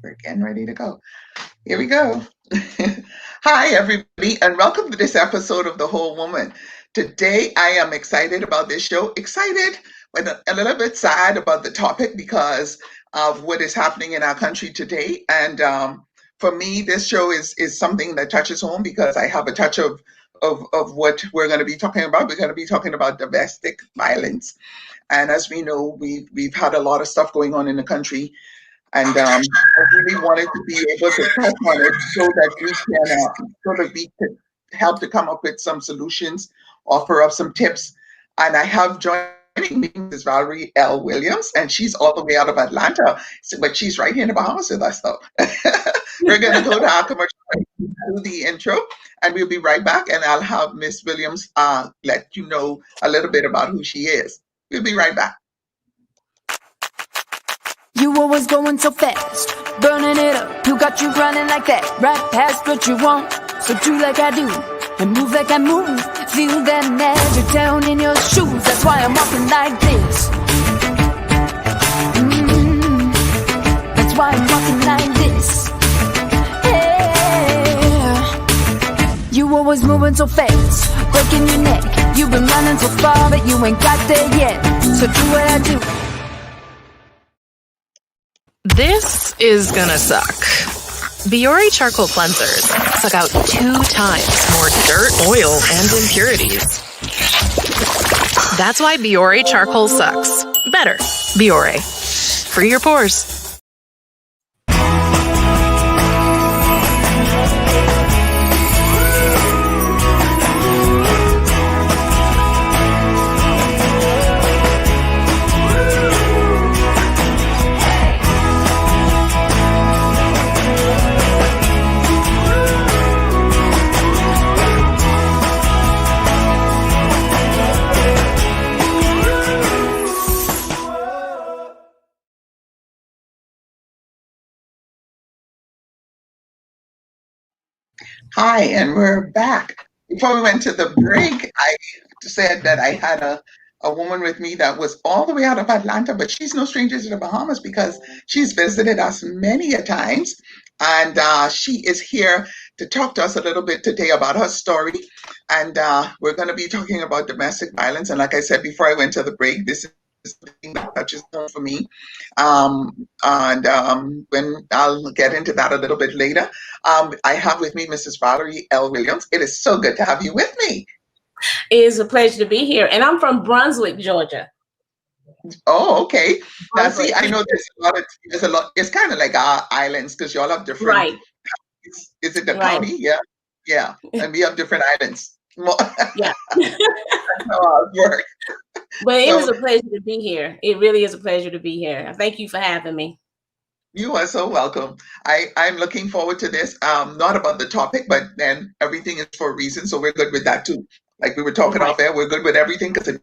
We're getting ready to go. Here we go. Hi, everybody, and welcome to this episode of The Whole Woman. Today, I am excited about this show. Excited, but a little bit sad about the topic because of what is happening in our country today. And for me, this show is something that touches home because I have a touch of what we're going to be talking about. We're going to be talking about domestic violence. And as we know, we've had a lot of stuff going on in the country, and I really wanted to be able to touch on it so that we could help to come up with some solutions, offer up some tips. And I have joining me Mrs. Valerie L. Williams, and she's all the way out of Atlanta, but she's right here in the Bahamas with us, though. We're going to go to our commercial break, do the intro, and we'll be right back. And I'll have Miss Williams let you know a little bit about who she is. We'll be right back. You always going so fast, burning it up. You got you running like that, right past what you want. So do like I do, and move like I move. Feel that magic down in your shoes. That's why I'm walking like this. That's why I'm walking like this. Yeah. You always moving so fast, breaking your neck. You've been running so far, but you ain't got there yet. So do what I do. This is gonna suck. Biore charcoal cleansers suck out 2 times more dirt, oil, and impurities. That's why Biore charcoal sucks. Better. Biore. Free your pores. Hi, and we're back. Before we went to the break, I said that I had a woman with me that was all the way out of Atlanta, but she's no stranger to the Bahamas because she's visited us many a times. And she is here to talk to us a little bit today about her story. And we're going to be talking about domestic violence. And like I said before I went to the break, this is something that touches home for me. And when I'll get into that a little bit later. I have with me Mrs. Valerie L. Williams. It is so good to have you with me. It is a pleasure to be here. And I'm from Brunswick, Georgia. Oh, okay. Now, see, I know there's a lot. It's kind of like our islands because y'all have different. Right. Is it the county? Yeah, yeah. And we have different islands. Yeah. That's how ours work. But it was a pleasure to be here. It really is a pleasure to be here. Thank you for having me. You are so welcome. I'm looking forward to this. Not about the topic, but then everything is for a reason, so we're good with that too. Like we were talking off air, we're good with everything because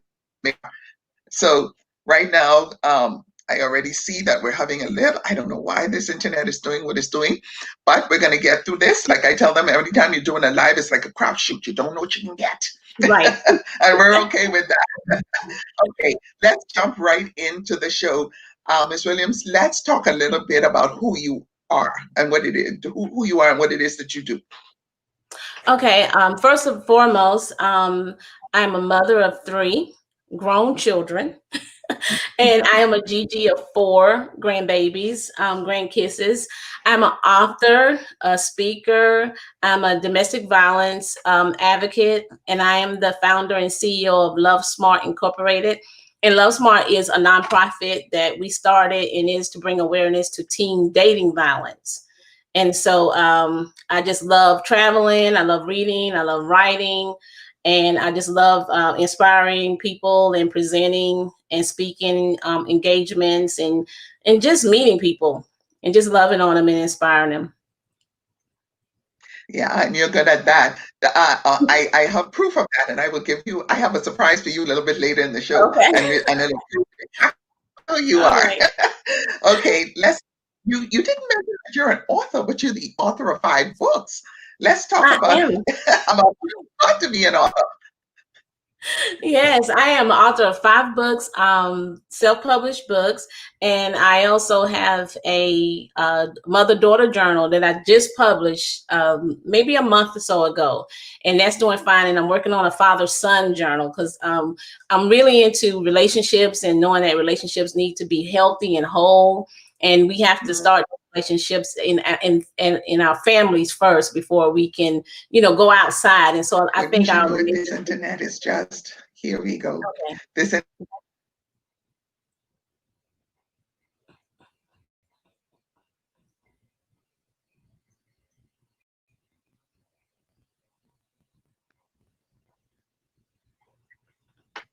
so right now, I already see that we're having a little, I don't know why this internet is doing what it's doing, but we're going to get through this. Like I tell them, every time you're doing a live, it's like a crapshoot. You don't know what you can get. Right. And we're okay with that. Okay, let's jump right into the show. Ms. Williams, let's talk a little bit about who you are and what it is, who you are and what it is that you do. Okay. First and foremost, I'm a mother of 3 grown children. And I am a GG of 4 grandbabies, grand kisses. I'm an author, a speaker. I'm a domestic violence advocate, and I am the founder and CEO of Love Smart Incorporated. And Love Smart is a nonprofit that we started and is to bring awareness to teen dating violence. And so I just love traveling. I love reading. I love writing. And I just love inspiring people and presenting and speaking engagements and just meeting people and just loving on them and inspiring them. Yeah, and you're good at that. I have proof of that, and I will give you. I have a surprise for you a little bit later in the show, Okay. and it'll prove how you are. Right. Okay, You didn't mention that you're an author, but you're the author of 5 books. Let's talk about how you got to be an author. Yes, I am an author of 5 books, self-published books, and I also have a mother-daughter journal that I just published maybe a month or so ago, and that's doing fine. And I'm working on a father-son journal because I'm really into relationships and knowing that relationships need to be healthy and whole, and we have to Mm. start relationships in our families first before we can, go outside. And so I Wouldn't think you our know it, this relationship. internet is just, here we go. Okay. This,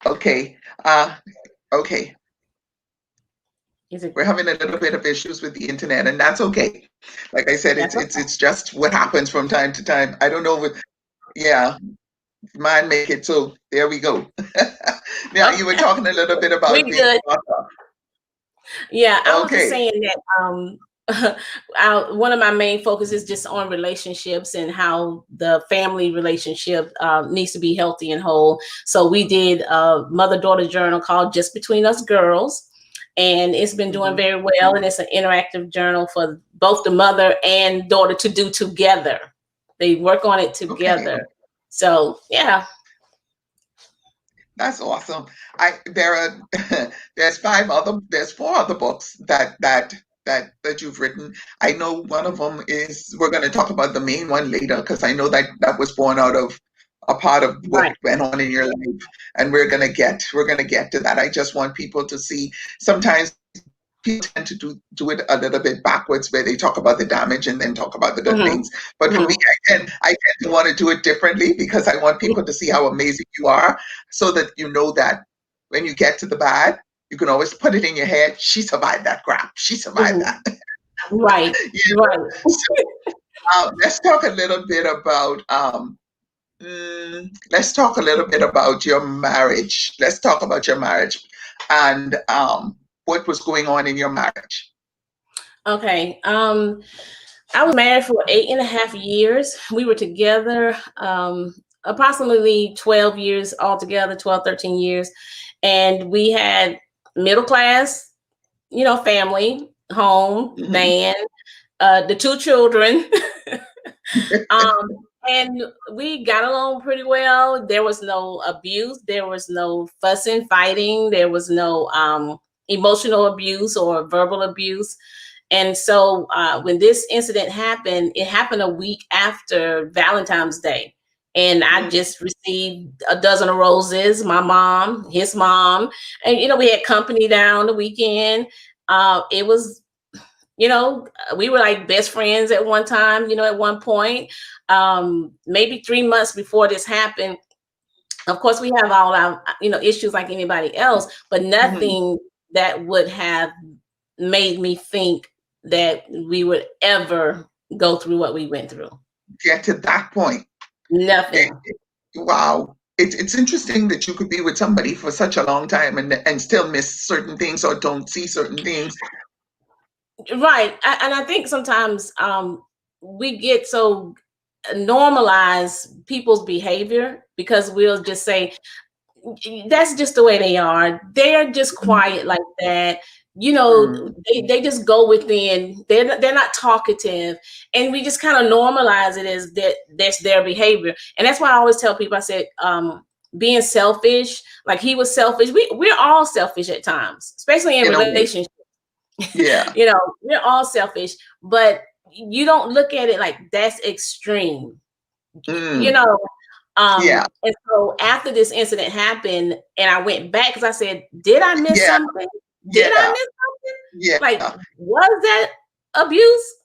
okay, okay. Is it? We're having a little bit of issues with the internet, and that's okay. Like I said, That's okay. it's just what happens from time to time. I don't know what, yeah, mine make it so there we go. Now you were Okay, talking a little bit we about being good. an author. Yeah, I was just Okay. saying that one of my main focus is just on relationships and how the family relationship needs to be healthy and whole. So we did a mother-daughter journal called Just Between Us Girls, and it's been doing Mhm. very well. And it's an interactive journal for both the mother and daughter to do together. They work on it Okay. together. So yeah. That's awesome. I there are there's 4 other books that you've written. I know one of them is, we're going to talk about the main one later because I know that was born out of a part of what Right. went on in your life, and we're gonna get to that. I just want people to see sometimes people tend to do it a little bit backwards where they talk about the damage and then talk about the good Hmm. things. But for me, Hmm. I tend to want to do it differently because I want people to see how amazing you are, so that you know that when you get to the bad, you can always put it in your head, she survived that crap, she survived Hmm. that. Right. You know? Right. So let's talk a little bit about let's talk a little bit about your marriage. Let's talk about your marriage and what was going on in your marriage. Okay. I was married for 8.5 years. We were together approximately 12 years altogether, 12, 13 years. And we had middle class, family, home, Mhm. van, the 2 children. um, and we got along pretty well. There was no abuse. There was no fussing, fighting. There was no emotional abuse or verbal abuse. And so when this incident happened, it happened a week after Valentine's Day. And I Mm. just received a dozen of roses, my mom, his mom. And, we had company down the weekend. It was, we were like best friends at one time, at one point. Maybe 3 months before this happened, of course, we have all our, issues like anybody else, but Mhm. nothing that would have made me think that we would ever go through what we went through. Get to that point. It, Nothing. wow. It's interesting that you could be with somebody for such a long time and still miss certain things or don't see certain things. Right. And I think sometimes we get so normalize people's behavior because we'll just say, that's just the way they are. They're just quiet like that. Mm. They just go within. They're not talkative, and we just kind of normalize it as that's their behavior. And that's why I always tell people. I said, being selfish, like he was selfish. We're all selfish at times, especially in In a way. relationships. Yeah. We're all selfish, but you don't look at it like that's extreme. you Mm. know Yeah. and so after this incident happened and I went back because I said, did I miss Yeah. something? Did I Yeah. miss something? Yeah. Like, was that abuse?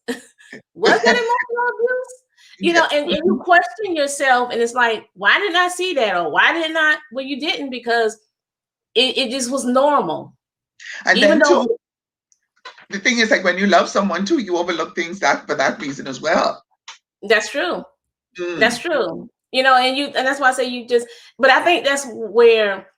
Was that emotional abuse? Yeah. And you question yourself and it's like, why didn't I see that? Or why didn't I? Well, you didn't because it just was normal. And Even then though too, the thing is, like when you love someone too, you overlook things that for that reason as well. that's true. That's Mm. true. And that's why I say you just, but I think that's where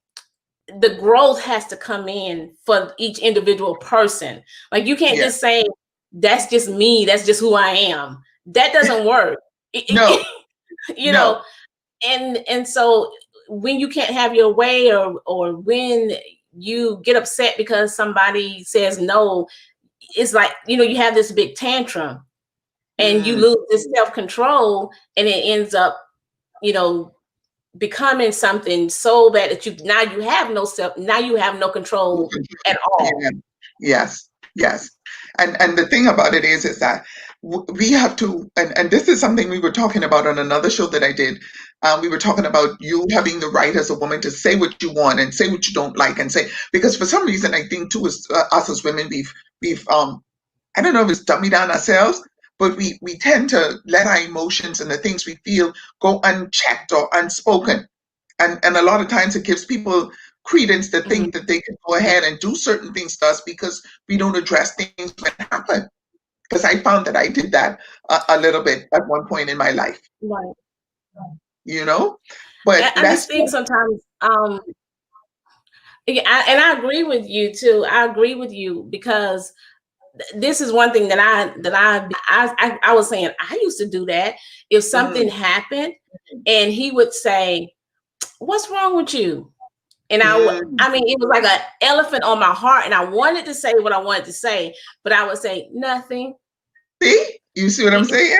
the growth has to come in for each individual person. Like you can't Yeah. just say that's just me, that's just who I am. That doesn't work. No. you know, No. and so when you can't have your way, or when you get upset because somebody says no, it's like, you have this big tantrum and you Mm. lose this self-control, and it ends up, becoming something so bad that now you have no No control control. at all. Yeah. Yes. Yes. And the thing about it is that we have to, and this is something we were talking about on another show that I did. We were talking about you having the right as a woman to say what you want and say what you don't like, and say, because for some reason I think too, as us as women, we've I don't know if it's dummy down ourselves, but we tend to let our emotions and the things we feel go unchecked or unspoken. And a lot of times it gives people credence to Mhm. think that they can go ahead and do certain things to us because we don't address things when it happen. Because I found that I did that a little bit at one point in my life, Right. you know. But I just think sometimes, yeah, and I agree with you too. I agree with you because this is one thing that I was saying. I used to do that. If something mm, happened, and he would say, "What's wrong with you?" And mm, I mean, it was like an elephant on my heart, and I wanted to say what I wanted to say, but I would say nothing. see, you see what I'm saying?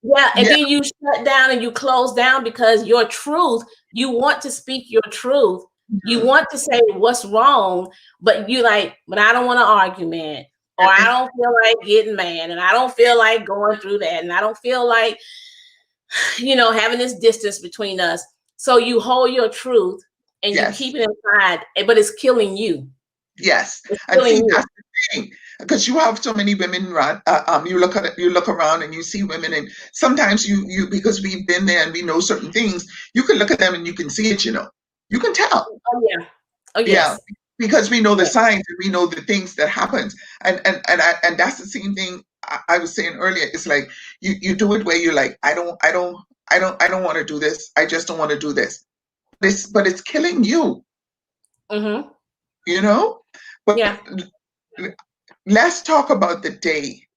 Yeah, and Yeah. then you shut down and you close down because your truth, you want to speak your truth. You Mm. want to say what's wrong, but but I don't want an argument, or I don't feel like getting mad, and I don't feel like going through that, and I don't feel like, having this distance between us. So you hold your truth and you Yes. keep it inside, but it's killing you. Yes. It's And killing see, you. that's the thing. Because you have so many women run, you look at it, you look around and you see women, and sometimes you because we've been there and we know certain things, you can look at them and you can see it, you can tell. Oh yeah. Oh Yeah, yes. because we know the Yeah. signs and we know the things that happens. And that's the same thing I was saying earlier. It's like you do it where you're like, I don't want to do this. I just don't want to do this. But it's killing you, Mm-hmm. you know? But Yeah. let's talk about the day.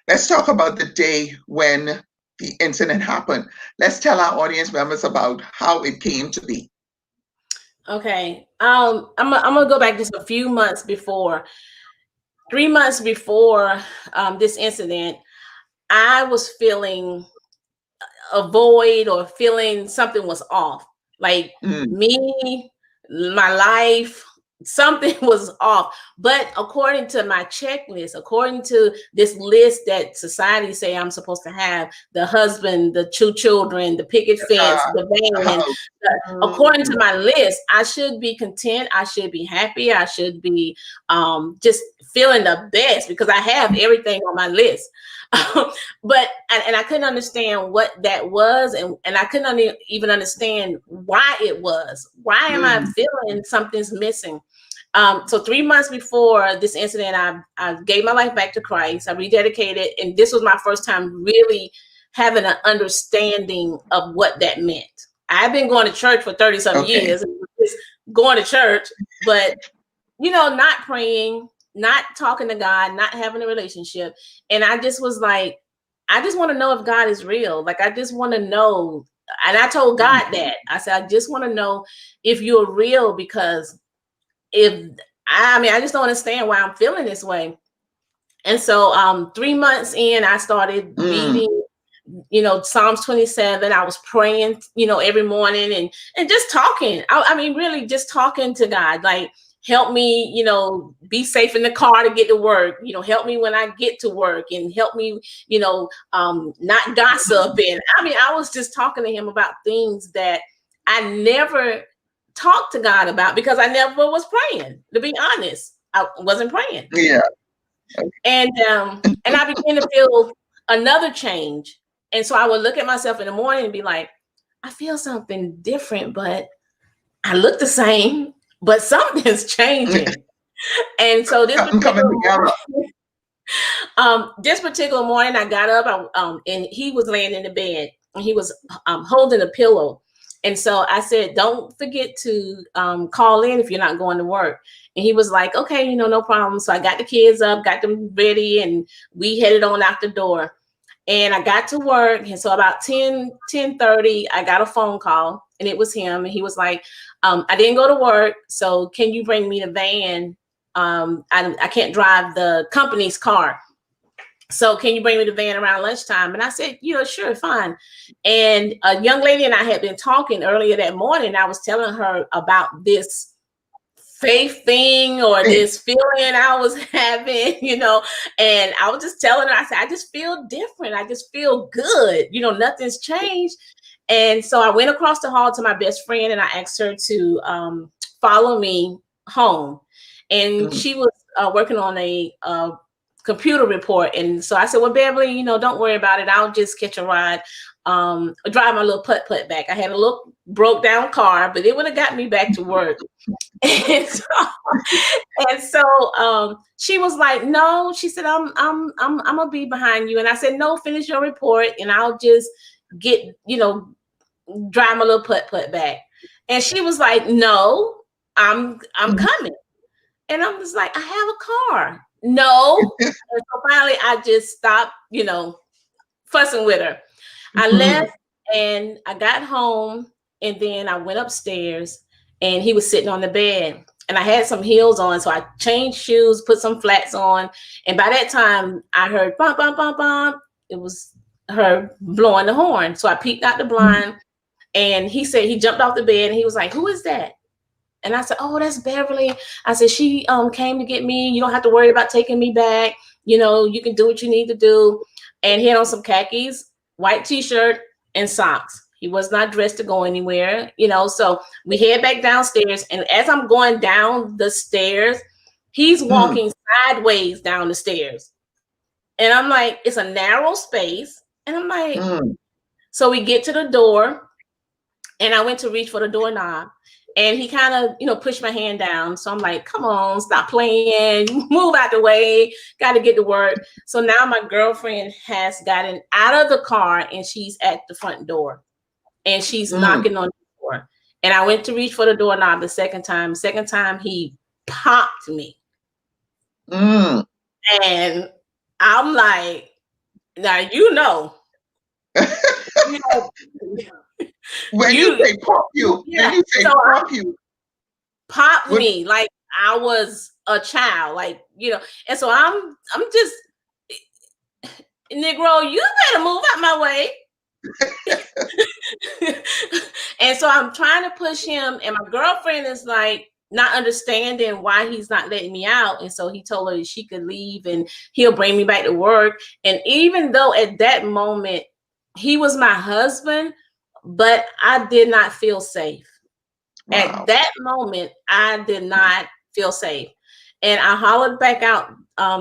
Let's talk about the day when the incident happened. Let's tell our audience members about how it came to be. Okay. I'm gonna go back just a few months before. 3 months before this incident, I was feeling a void, or feeling something was off. Like Mm, me, my life, something was off. But according to my checklist, according to this list that society say I'm supposed to have, the husband, the two children, the picket fence, uh, the van, how, according to mm, my list, I should be content. I should be happy. I should be just feeling the best because I have everything on my list. But and I couldn't understand what that was, and I couldn't even understand why it was. Why am I mm, feeling something's missing? So 3 months before this incident, I gave my life back to Christ. I rededicated, and this was my first time really having an understanding of what that meant. I've been going to church for 30 some okay. years, just going to church, but not praying, not talking to God, not having a relationship. And I just was like, I just want to know if God is real. Like, I just want to know. And I told Mm, God that. I said, I just want to know if you're real, because if I just don't understand why I'm feeling this way. And so 3 months in, I started mm, reading, Psalms 27. I was praying, every morning, and just talking. I mean, really just talking to God, like, help me, be safe in the car to get to work, help me when I get to work, and help me, not gossip. And I mean, I was just talking to him about things that I never talked to God about because I never was praying. To be honest, I wasn't praying. yeah. And I began to feel another change. And so I would look at myself in the morning and be like, I feel something different, but I look the same, but something's changing. And so Something coming together. this particular morning, I got up, and he was laying in the bed, and he was holding a pillow. And so I said, don't forget to call in if you're not going to work. And he was like, okay, no problem. So I got the kids up, got them ready, and we headed on out the door. And I got to work. And so about 10:30, I got a phone call, and it was him. And he was like, I didn't go to work. So can you bring me the van? I can't drive the company's car. So can you bring me the van around lunchtime? And I said, sure, fine. And a young lady and I had been talking earlier that morning. I was telling her about this faith thing or this feeling I was having, and I was just telling her, I said, I just feel different. I just feel good. Nothing's changed. And so I went across the hall to my best friend and I asked her to follow me home. And she was working on a computer report. And so I said, well, Beverly, don't worry about it. I'll just catch a ride, drive my little putt back. I had a little broke down car, but it would have got me back to work. And so she was like, no, she said, I'm gonna be behind you. And I said, no, finish your report and I'll just get, drive my little putt back. And she was like, no, I'm coming. And I'm just like, I have a car. No. And so finally I just stopped, fussing with her. I left and I got home and then I went upstairs and he was sitting on the bed and I had some heels on. So I changed shoes, put some flats on. And by that time I heard bump, bump, bump, bump. It was her blowing the horn. So I peeked out the blind and he said, he jumped off the bed and he was like, who is that? And I said, oh, that's Beverly. I said, she came to get me. You don't have to worry about taking me back. You can do what you need to do. And he had on some khakis, white t-shirt, and socks. He was not dressed to go anywhere, so we head back downstairs. And as I'm going down the stairs, he's walking sideways down the stairs. And I'm like, it's a narrow space. And I'm like, so we get to the door and I went to reach for the doorknob. And he kind of, pushed my hand down. So I'm like, come on, stop playing, move out the way, got to get to work. So now my girlfriend has gotten out of the car and she's at the front door and she's knocking on the door. And I went to reach for the doorknob the second time. Second time he popped me. And I'm like, now, when you say pop you, pop me like I was a child, and so I'm just, Negro, you better move out my way. And so I'm trying to push him, and my girlfriend is like not understanding why he's not letting me out. And so he told her she could leave and he'll bring me back to work. And even though at that moment he was my husband, but I did not feel safe. Wow. At that moment, I did not feel safe. And I hollered back out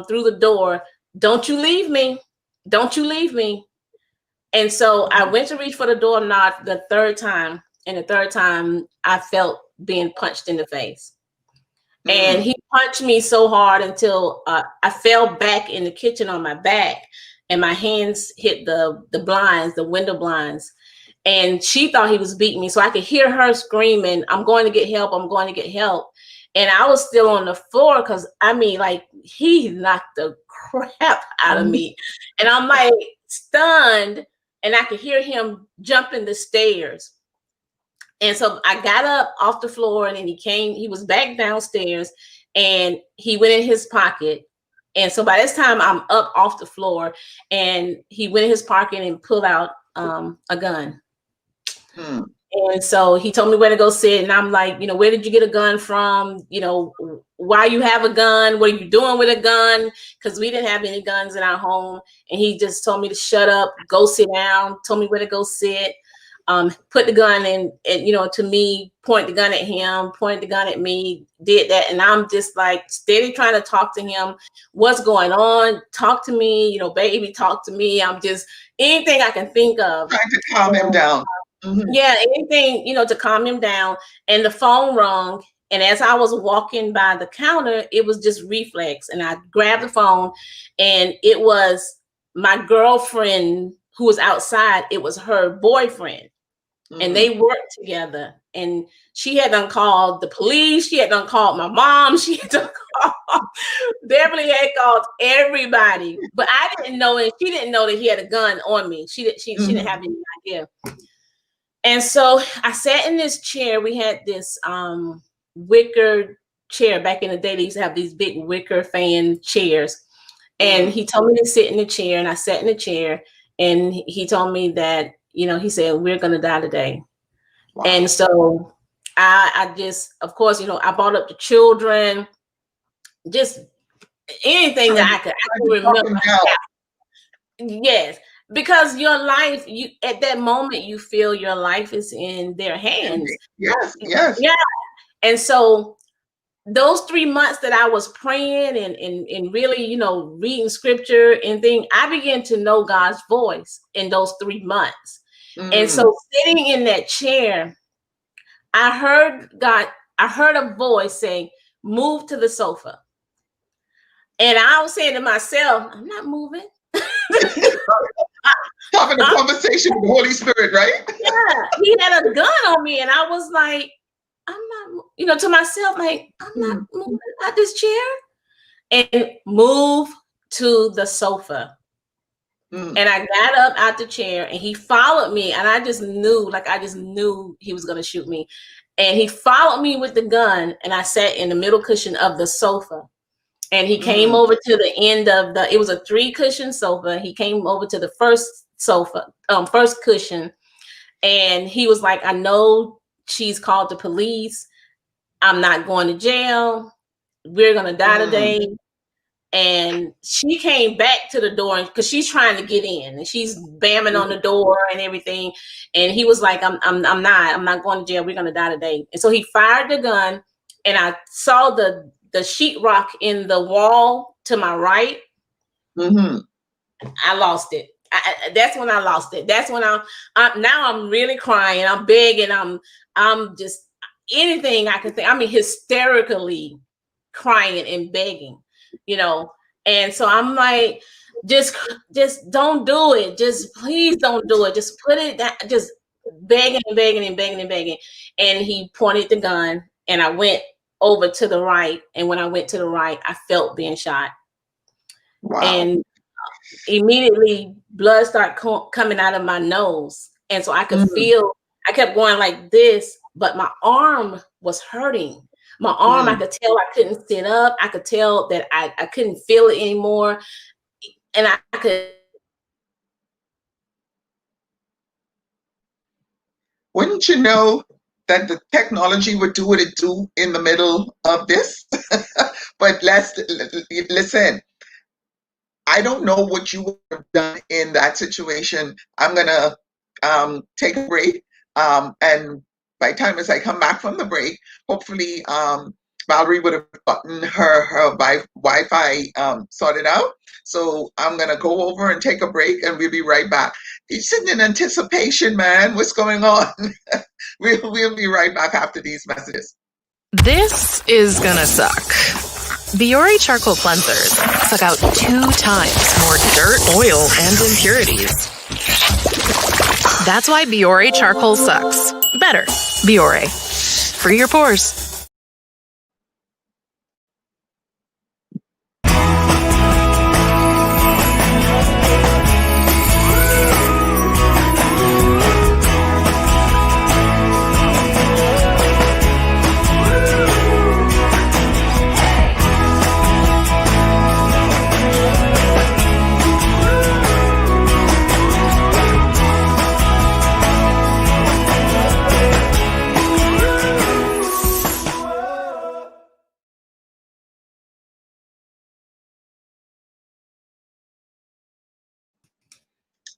through the door, don't you leave me. Don't you leave me. And so I went to reach for the doorknob the third time. And the third time I felt being punched in the face. And he punched me so hard until I fell back in the kitchen on my back and my hands hit the blinds, the window blinds. And she thought he was beating me. So I could hear her screaming, I'm going to get help. I'm going to get help. And I was still on the floor because, he knocked the crap out of me. And I'm like stunned. And I could hear him jumping the stairs. And so I got up off the floor and then he was back downstairs and he went in his pocket. And so by this time I'm up off the floor and he went in his pocket and pulled out a gun. And so he told me where to go sit. And I'm like, where did you get a gun from? Why you have a gun? What are you doing with a gun? Because we didn't have any guns in our home. And he just told me to shut up, go sit down, told me where to go sit, put the gun in, and, to me, point the gun at him, point the gun at me, did that. And I'm just like steady trying to talk to him. What's going on? Talk to me, baby, talk to me. I'm just anything I can think of. Trying to calm him down. Yeah, anything, to calm him down. And the phone rang. And as I was walking by the counter, it was just reflex. And I grabbed the phone and it was my girlfriend who was outside. It was her boyfriend and they worked together. And she had done called the police. She had done called my mom. She had done called Beverly had called everybody, but I didn't know, and she didn't know that he had a gun on me. She didn't have any idea. And so I sat in this chair. We had this wicker chair back in the day. They used to have these big wicker fan chairs. And he told me to sit in the chair, and I sat in the chair, and he told me that, he said, we're going to die today. Wow. And so I just, of course, I brought up the children, just anything that I could remember. Yes, because your life, at that moment, you feel your life is in their hands. Yes. Yeah. And so those 3 months that I was praying and really, reading scripture and things, I began to know God's voice in those 3 months. And so sitting in that chair, I heard a voice saying, move to the sofa. And I was saying to myself, I'm not moving. Having a conversation with the Holy Spirit, right? Yeah, he had a gun on me, and I was like, I'm not, to myself, like, I'm not moving out this chair. And move to the sofa. And I got up out the chair, and he followed me, and I just knew he was going to shoot me. And he followed me with the gun, and I sat in the middle cushion of the sofa. And he came over to the end of it was a 3-cushion sofa. He came over to the first cushion, and he was like, I know she's called the police. I'm not going to jail. We're going to die today. And she came back to the door because she's trying to get in, and she's bamming on the door and everything. And he was like, I'm not going to jail. We're going to die today. And so he fired the gun, and I saw the sheetrock in the wall to my right. I lost it. That's when I lost it. That's when now I'm really crying. I'm begging. I'm just anything I can think. I mean, hysterically crying and begging, And so I'm like, just don't do it. Just please don't do it. Just put it down. Just begging and begging and begging and begging. And he pointed the gun, and I went over to the right. And when I went to the right, I felt being shot. Wow. And immediately blood started coming out of my nose. And so I could feel, I kept going like this, but my arm was hurting. My arm, I could tell I couldn't sit up. I could tell that I couldn't feel it anymore. And I could. Wouldn't you know that the technology would do what it do in the middle of this? But listen, I don't know what you would have done in that situation. I'm going to take a break. And by the time as I come back from the break, hopefully Valerie would have gotten her Wi-Fi sorted out. So I'm going to go over and take a break, and we'll be right back. You're sitting in anticipation, man. What's going on? We'll be right back after these messages. This is gonna suck. Biore charcoal cleansers suck out 2 times more dirt, oil, and impurities. That's why Biore charcoal sucks. Better. Biore. Free your pores.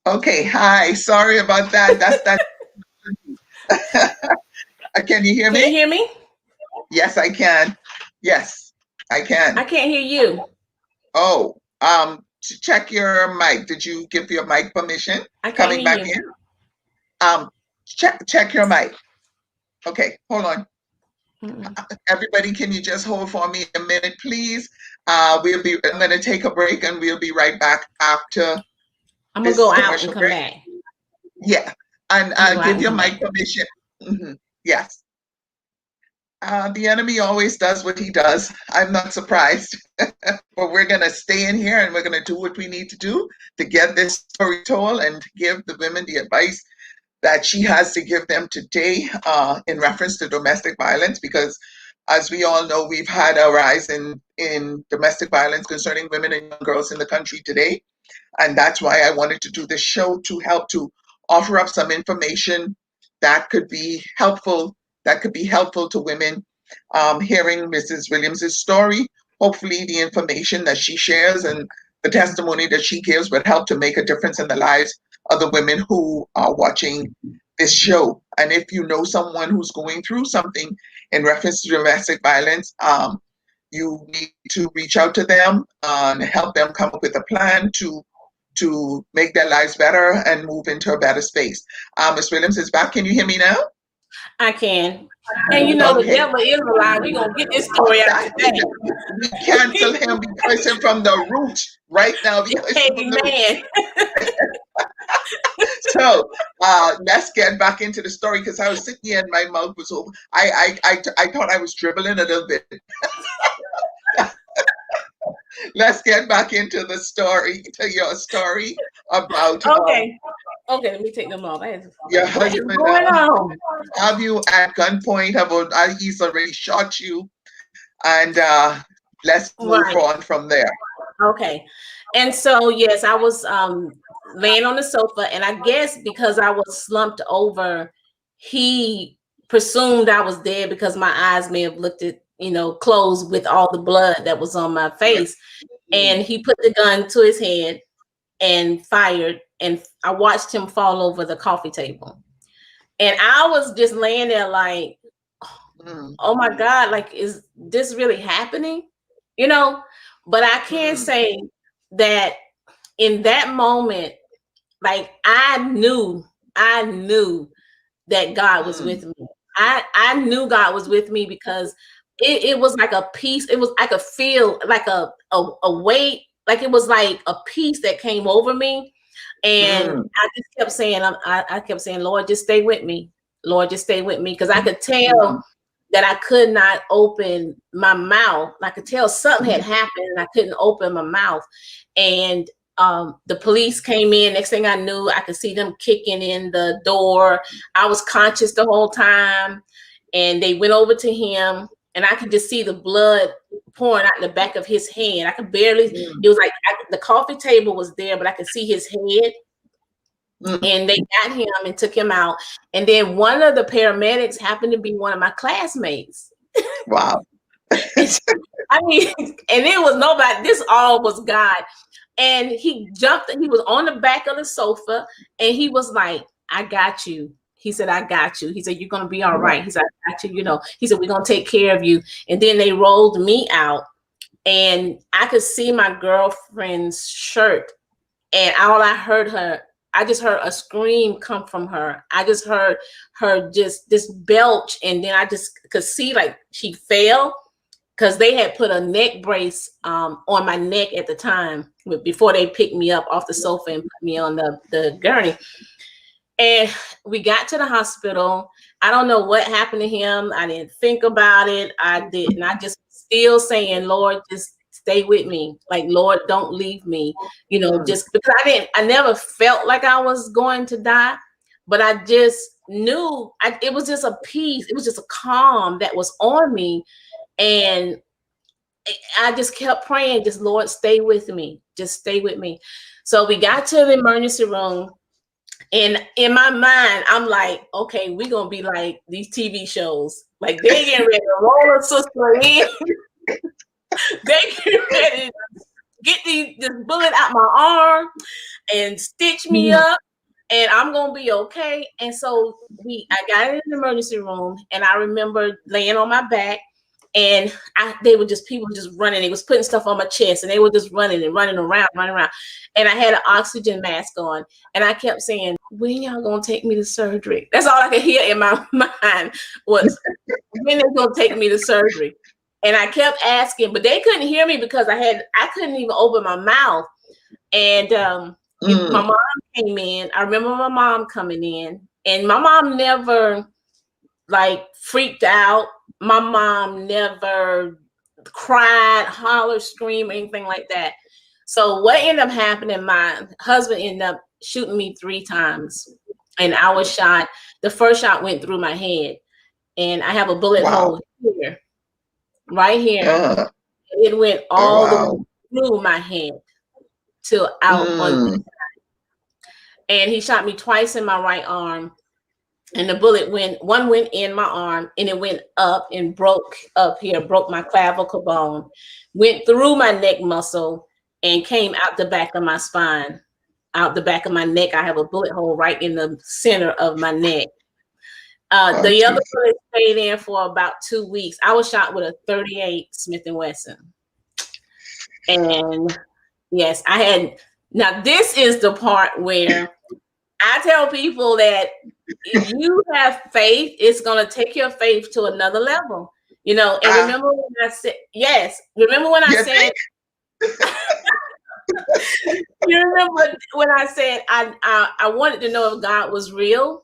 Okay, hi. Sorry about that. That's Can you hear me? Can you hear me? Yes, I can. Yes, I can. I can't hear you. Oh, check your mic. Did you give your mic permission? I can't Coming back hear in. Check your mic. Okay, hold on. Everybody, can you just hold for me a minute, please? I'm going to take a break, and we'll be right back after. I'm going to go out and come back. Yeah, and give your mic permission. Yes. The enemy always does what he does. I'm not surprised. But we're going to stay in here and we're going to do what we need to do to get this story told and to give the women the advice that she has to give them today in reference to domestic violence, because as we all know, we've had a rise in domestic violence concerning women and young girls in the country today. And that's why I wanted to do this show, to help to offer up some information that could be helpful, to women. Hearing Mrs. Williams's story, hopefully the information that she shares and the testimony that she gives would help to make a difference in the lives of the women who are watching this show. And if you know someone who's going through something in reference to domestic violence, you need to reach out to them and help them come up with a plan to make their lives better and move into a better space. Ms. Williams is back. Can you hear me now? I can. And you know, the Okay. devil is a lie. We're going to get this story out today. We cancel him. We curse him from the root right now. Amen. So let's get back into the story, because I was sitting here and my mouth was open. I thought I was dribbling a little bit. Let's get back into the story, to your story about Okay, let me take them off. your What is husband going on? have you at gunpoint, about he's already shot you, and let's move Right. on from there. Okay. And so, yes, I was laying on the sofa, and I guess because I was slumped over, he presumed I was dead because my eyes may have looked at, closed with all the blood that was on my face. And he put the gun to his head and fired, and I watched him fall over the coffee table. And I was just laying there like, oh my God, like, is this really happening? But I can say that in that moment, like, I knew that God was with me. I knew God was with me because it was like a peace. It was, I could feel like a weight, like it was like a peace that came over me. And I just kept saying, I kept saying, Lord, just stay with me. Lord, just stay with me. Because I could tell that I could not open my mouth. I could tell something had happened and I couldn't open my mouth. And the police came in. Next thing I knew, I could see them kicking in the door. I was conscious the whole time. And they went over to him, and I could just see the blood pouring out the back of his hand. I could barely, it was like the coffee table was there, but I could see his head. And they got him and took him out. And then one of the paramedics happened to be one of my classmates. Wow. I mean, and it was nobody, this all was God. And he jumped, he was on the back of the sofa, and he was like, I got you. He said, I got you. He said, you're going to be all right. He said, I got you. He said, we're going to take care of you. And then they rolled me out, and I could see my girlfriend's shirt. And all I just heard a scream come from her. I just heard her just this belch. And then I just could see like she fell, because they had put a neck brace on my neck at the time before they picked me up off the sofa and put me on the gurney. And we got to the hospital. I don't know what happened to him. I didn't think about it. I didn't. I just still saying, Lord, just stay with me. Like, Lord, don't leave me. Just because I never felt like I was going to die, but I just knew it was just a peace. It was just a calm that was on me. And I just kept praying, just, Lord, stay with me. Just stay with me. So we got to the emergency room. And in my mind, I'm like, okay, we're going to be like these TV shows. Like, they getting ready to roll a sister in. They getting ready to get this bullet out my arm and stitch me up. And I'm going to be okay. And so I got in the emergency room, and I remember laying on my back, and people just running. They was putting stuff on my chest, and they were just running around. And I had an oxygen mask on, and I kept saying, when y'all gonna take me to surgery? That's all I could hear in my mind was, when they gonna take me to surgery? And I kept asking, but they couldn't hear me because I couldn't even open my mouth. And my mom came in. I remember my mom coming in, and my mom never like freaked out. my mom never cried, hollered, screamed, anything like that. So what ended up happening, my husband ended up shooting me 3 times, and I was shot. The first shot went through my head, and I have a bullet Wow. hole here, right here. Uh, It went oh, all the wow. way through my head to out on, Mm, and he shot me twice in my right arm. And the bullet one went in my arm, and it went up and broke up here, broke my clavicle bone, went through my neck muscle, and came out the back of my spine, out the back of my neck. I have a bullet hole right in the center of my neck. oh, The other geez. bullet stayed in for about 2 weeks. I was shot with a 38 Smith & Wesson. And yes, I had, now this is the part where I tell people that if you have faith, it's going to take your faith to another level. You know, and Ah, remember when I said, yes, remember when I you said, think? you remember when I said I wanted to know if God was real?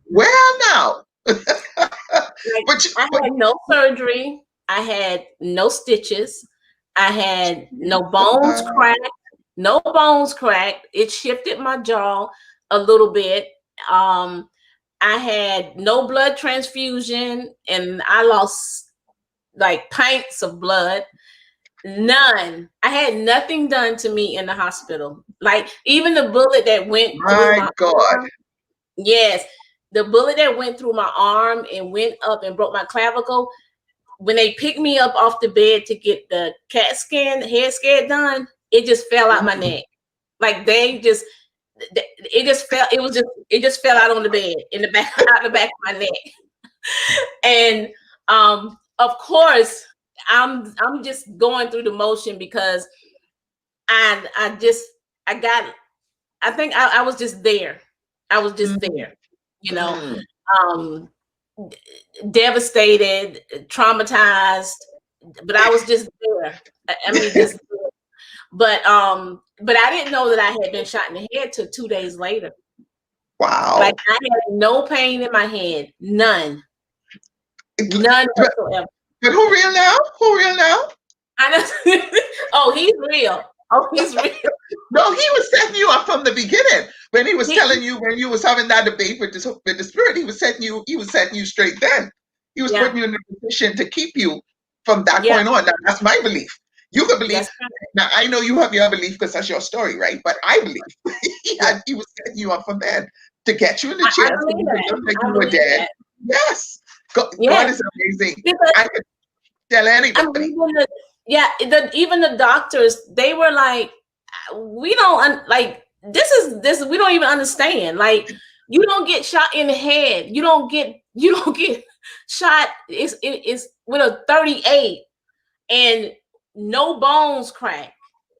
Well, now. Like, But, I had no surgery. I had no stitches. I had no bones uh, cracked. No bones cracked. It shifted my jaw a little bit. I had no blood transfusion, and I lost like pints of blood. None. I had nothing done to me in the hospital. Like, even the bullet that went through my my God. arm. Yes, the bullet that went through my arm and went up and broke my clavicle. When they picked me up off the bed to get the CAT scan, head scan done, it just fell out my Mm, neck. Like, it just fell. It just fell out on the bed in the back, out the back of my neck. And of course, I'm just going through the motion because I just I got I think I was just there. I was just mm, there, you know, mm. um, devastated, traumatized, but I was just there. I mean, just, but I didn't know that I had been shot in the head till 2 days later. Like, Wow. I had no pain in my head, none But, whatsoever. but who real now? Who real now? I know. Oh, he's real. Oh, he's real. No, he was setting you up from the beginning. When he was He, telling you, when you was having that debate with the spirit, he was setting you straight then. He was yeah, putting you in a position to keep you from that yeah, point on. Now, that's my belief. You can believe. that's right. Now I know you have your belief because that's your story, right? But I believe Yeah, he was setting you up from then to get you in the I chair so believe you could that. look like I you were believe dead. that. Yes. God Yes, is amazing. because I could tell I mean, anybody. even the doctors, they were like, we don't like this. We don't even understand. Like, you don't get shot in the head. You don't get shot. It's with a 38 and no bones crack,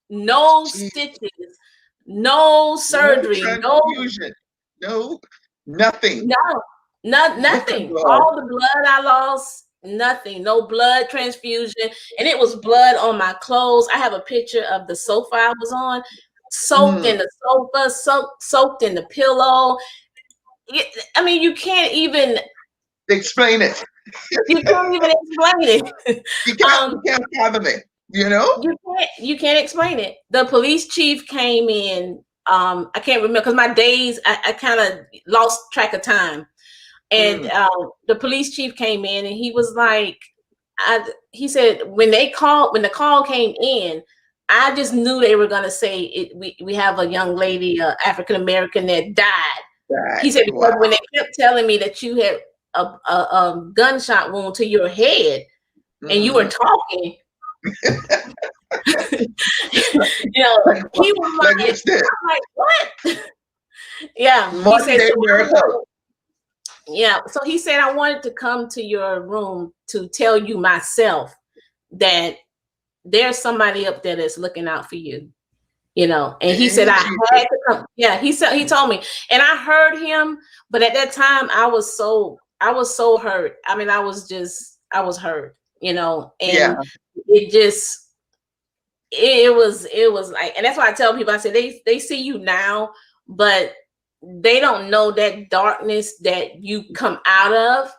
no Gee, stitches, no no surgery, transfusion. No, nothing. no, Look at nothing. God. All the blood I lost, nothing. No blood transfusion, and it was blood on my clothes. I have a picture of the sofa I was on, soaked Mm, in the sofa, soaked in the pillow. I mean, explain it. you can't even explain it. You um, can't fathom it, you know? you can't explain it. The police chief came in. I can't remember because my days, I kind of lost track of time. And Mm, the police chief came in, and he was like, he said when the call came in, I just knew they were gonna say it. We have a young lady, African American, that died. that, He said because wow. when they kept telling me that you had a gunshot wound to your head and you were Mm. talking, Like, he was like like, what's this? I'm like, what? Yeah, he Modern said day so. miracle. Yeah, so he said I wanted to come to your room to tell you myself that there's somebody up there that's looking out for you, And he said Hey, I had Jesus. to come. Yeah, he told me, and I heard him, but at that time I was so hurt. I mean, I was hurt, Yeah. and it just it was like, and that's why I tell people, I said they see you now, but they don't know that darkness that you come out of.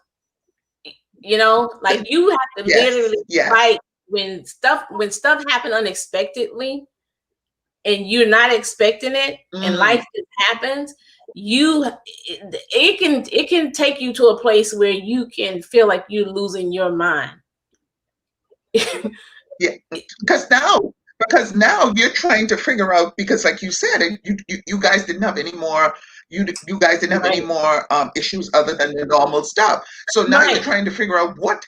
You know, like you have to Yes, literally yes. fight when stuff happen unexpectedly and you're not expecting it and Mm, life just happens. It can take you to a place where you can feel like you're losing your mind. yeah, because now you're trying to figure out, because like you said, you guys didn't have any more, you guys didn't have any Right, more issues other than the normal stuff. So now you're right. trying to figure out What?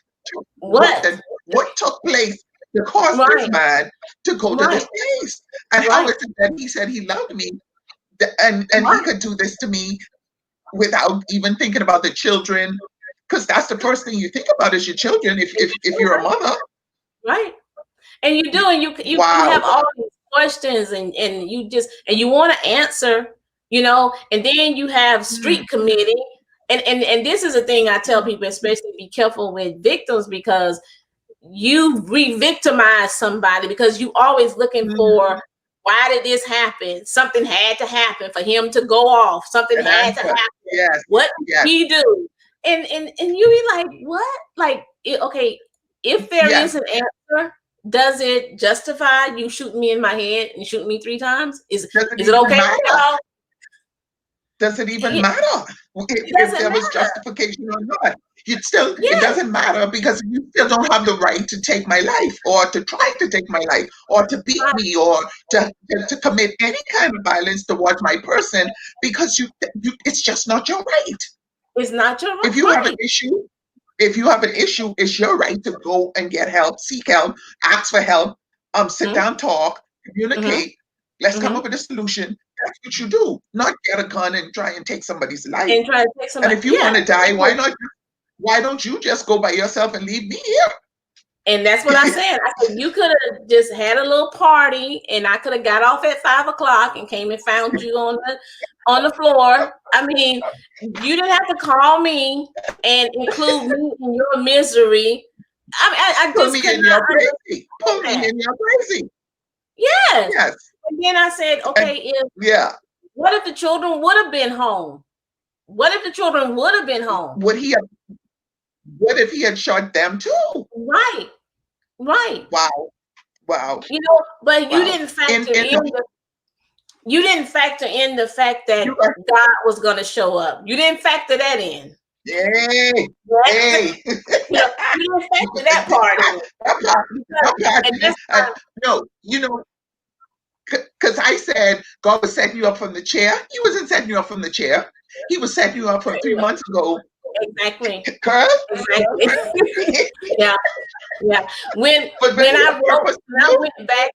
what took place to cause this Right, man to go to this right, place, and how right, is it that he said he loved me, and he right, could do this to me without even thinking about the children, because that's the first thing you think about is your children if you're a mother. right. And you do, and you Wow. have all these questions, and you want to answer, you know, and then you have Mm, street committee, and this is a thing I tell people, especially be careful with victims, because you re-victimize somebody because you always looking for, mm, why did this happen? Something had to happen for him to go off. Something an had to answer. happen. Yes, What did yes, he do? And you be like, what? Like, okay, if there is yes. an answer, does it justify you shooting me in my head and shooting me 3 times? Does it Is it even okay with matter? y'all? Does it even It, matter it if doesn't there was matter. justification or not? It Yes, doesn't matter, because you still don't have the right to take my life, or to try to take my life, or to beat right. me, or to commit any kind of violence towards my person, because it's just not your right. It's not your If you have an right. issue, if you have an issue, it's your right to go and get help, seek help, ask for help, sit Mm-hmm, down, talk, mm-hmm, communicate. Let's come mm-hmm. up with a solution. That's what you do, not get a gun and try and take somebody's life. And try to take And somebody. if you Yeah, want to die, why not? Why don't you just go by yourself and leave me and that's what I here? said. I said you could have just had a little party, and I could have got off at 5 o'clock and came and found you on the floor. I mean, you didn't have to call me and include me in your misery. I Put just me could in not your crazy. Put me understand that. in your crazy. Yes. Yes. And then I said, And okay, if yeah, what if the children would have been home? What if the children would have been home? would he have? What if he had shot them too? Right, right. Wow, wow, You know, but wow. In you didn't factor in the fact you that are, God was going to show up. You didn't factor that in. hey, Right? hey. You didn't factor that part in. that part, that part, And this time, no, because I said God was setting you up from the chair. He wasn't setting you up from the chair. He was setting you up from 3 months ago, exactly, girl. exactly. Yeah, yeah. But his purpose When I went back,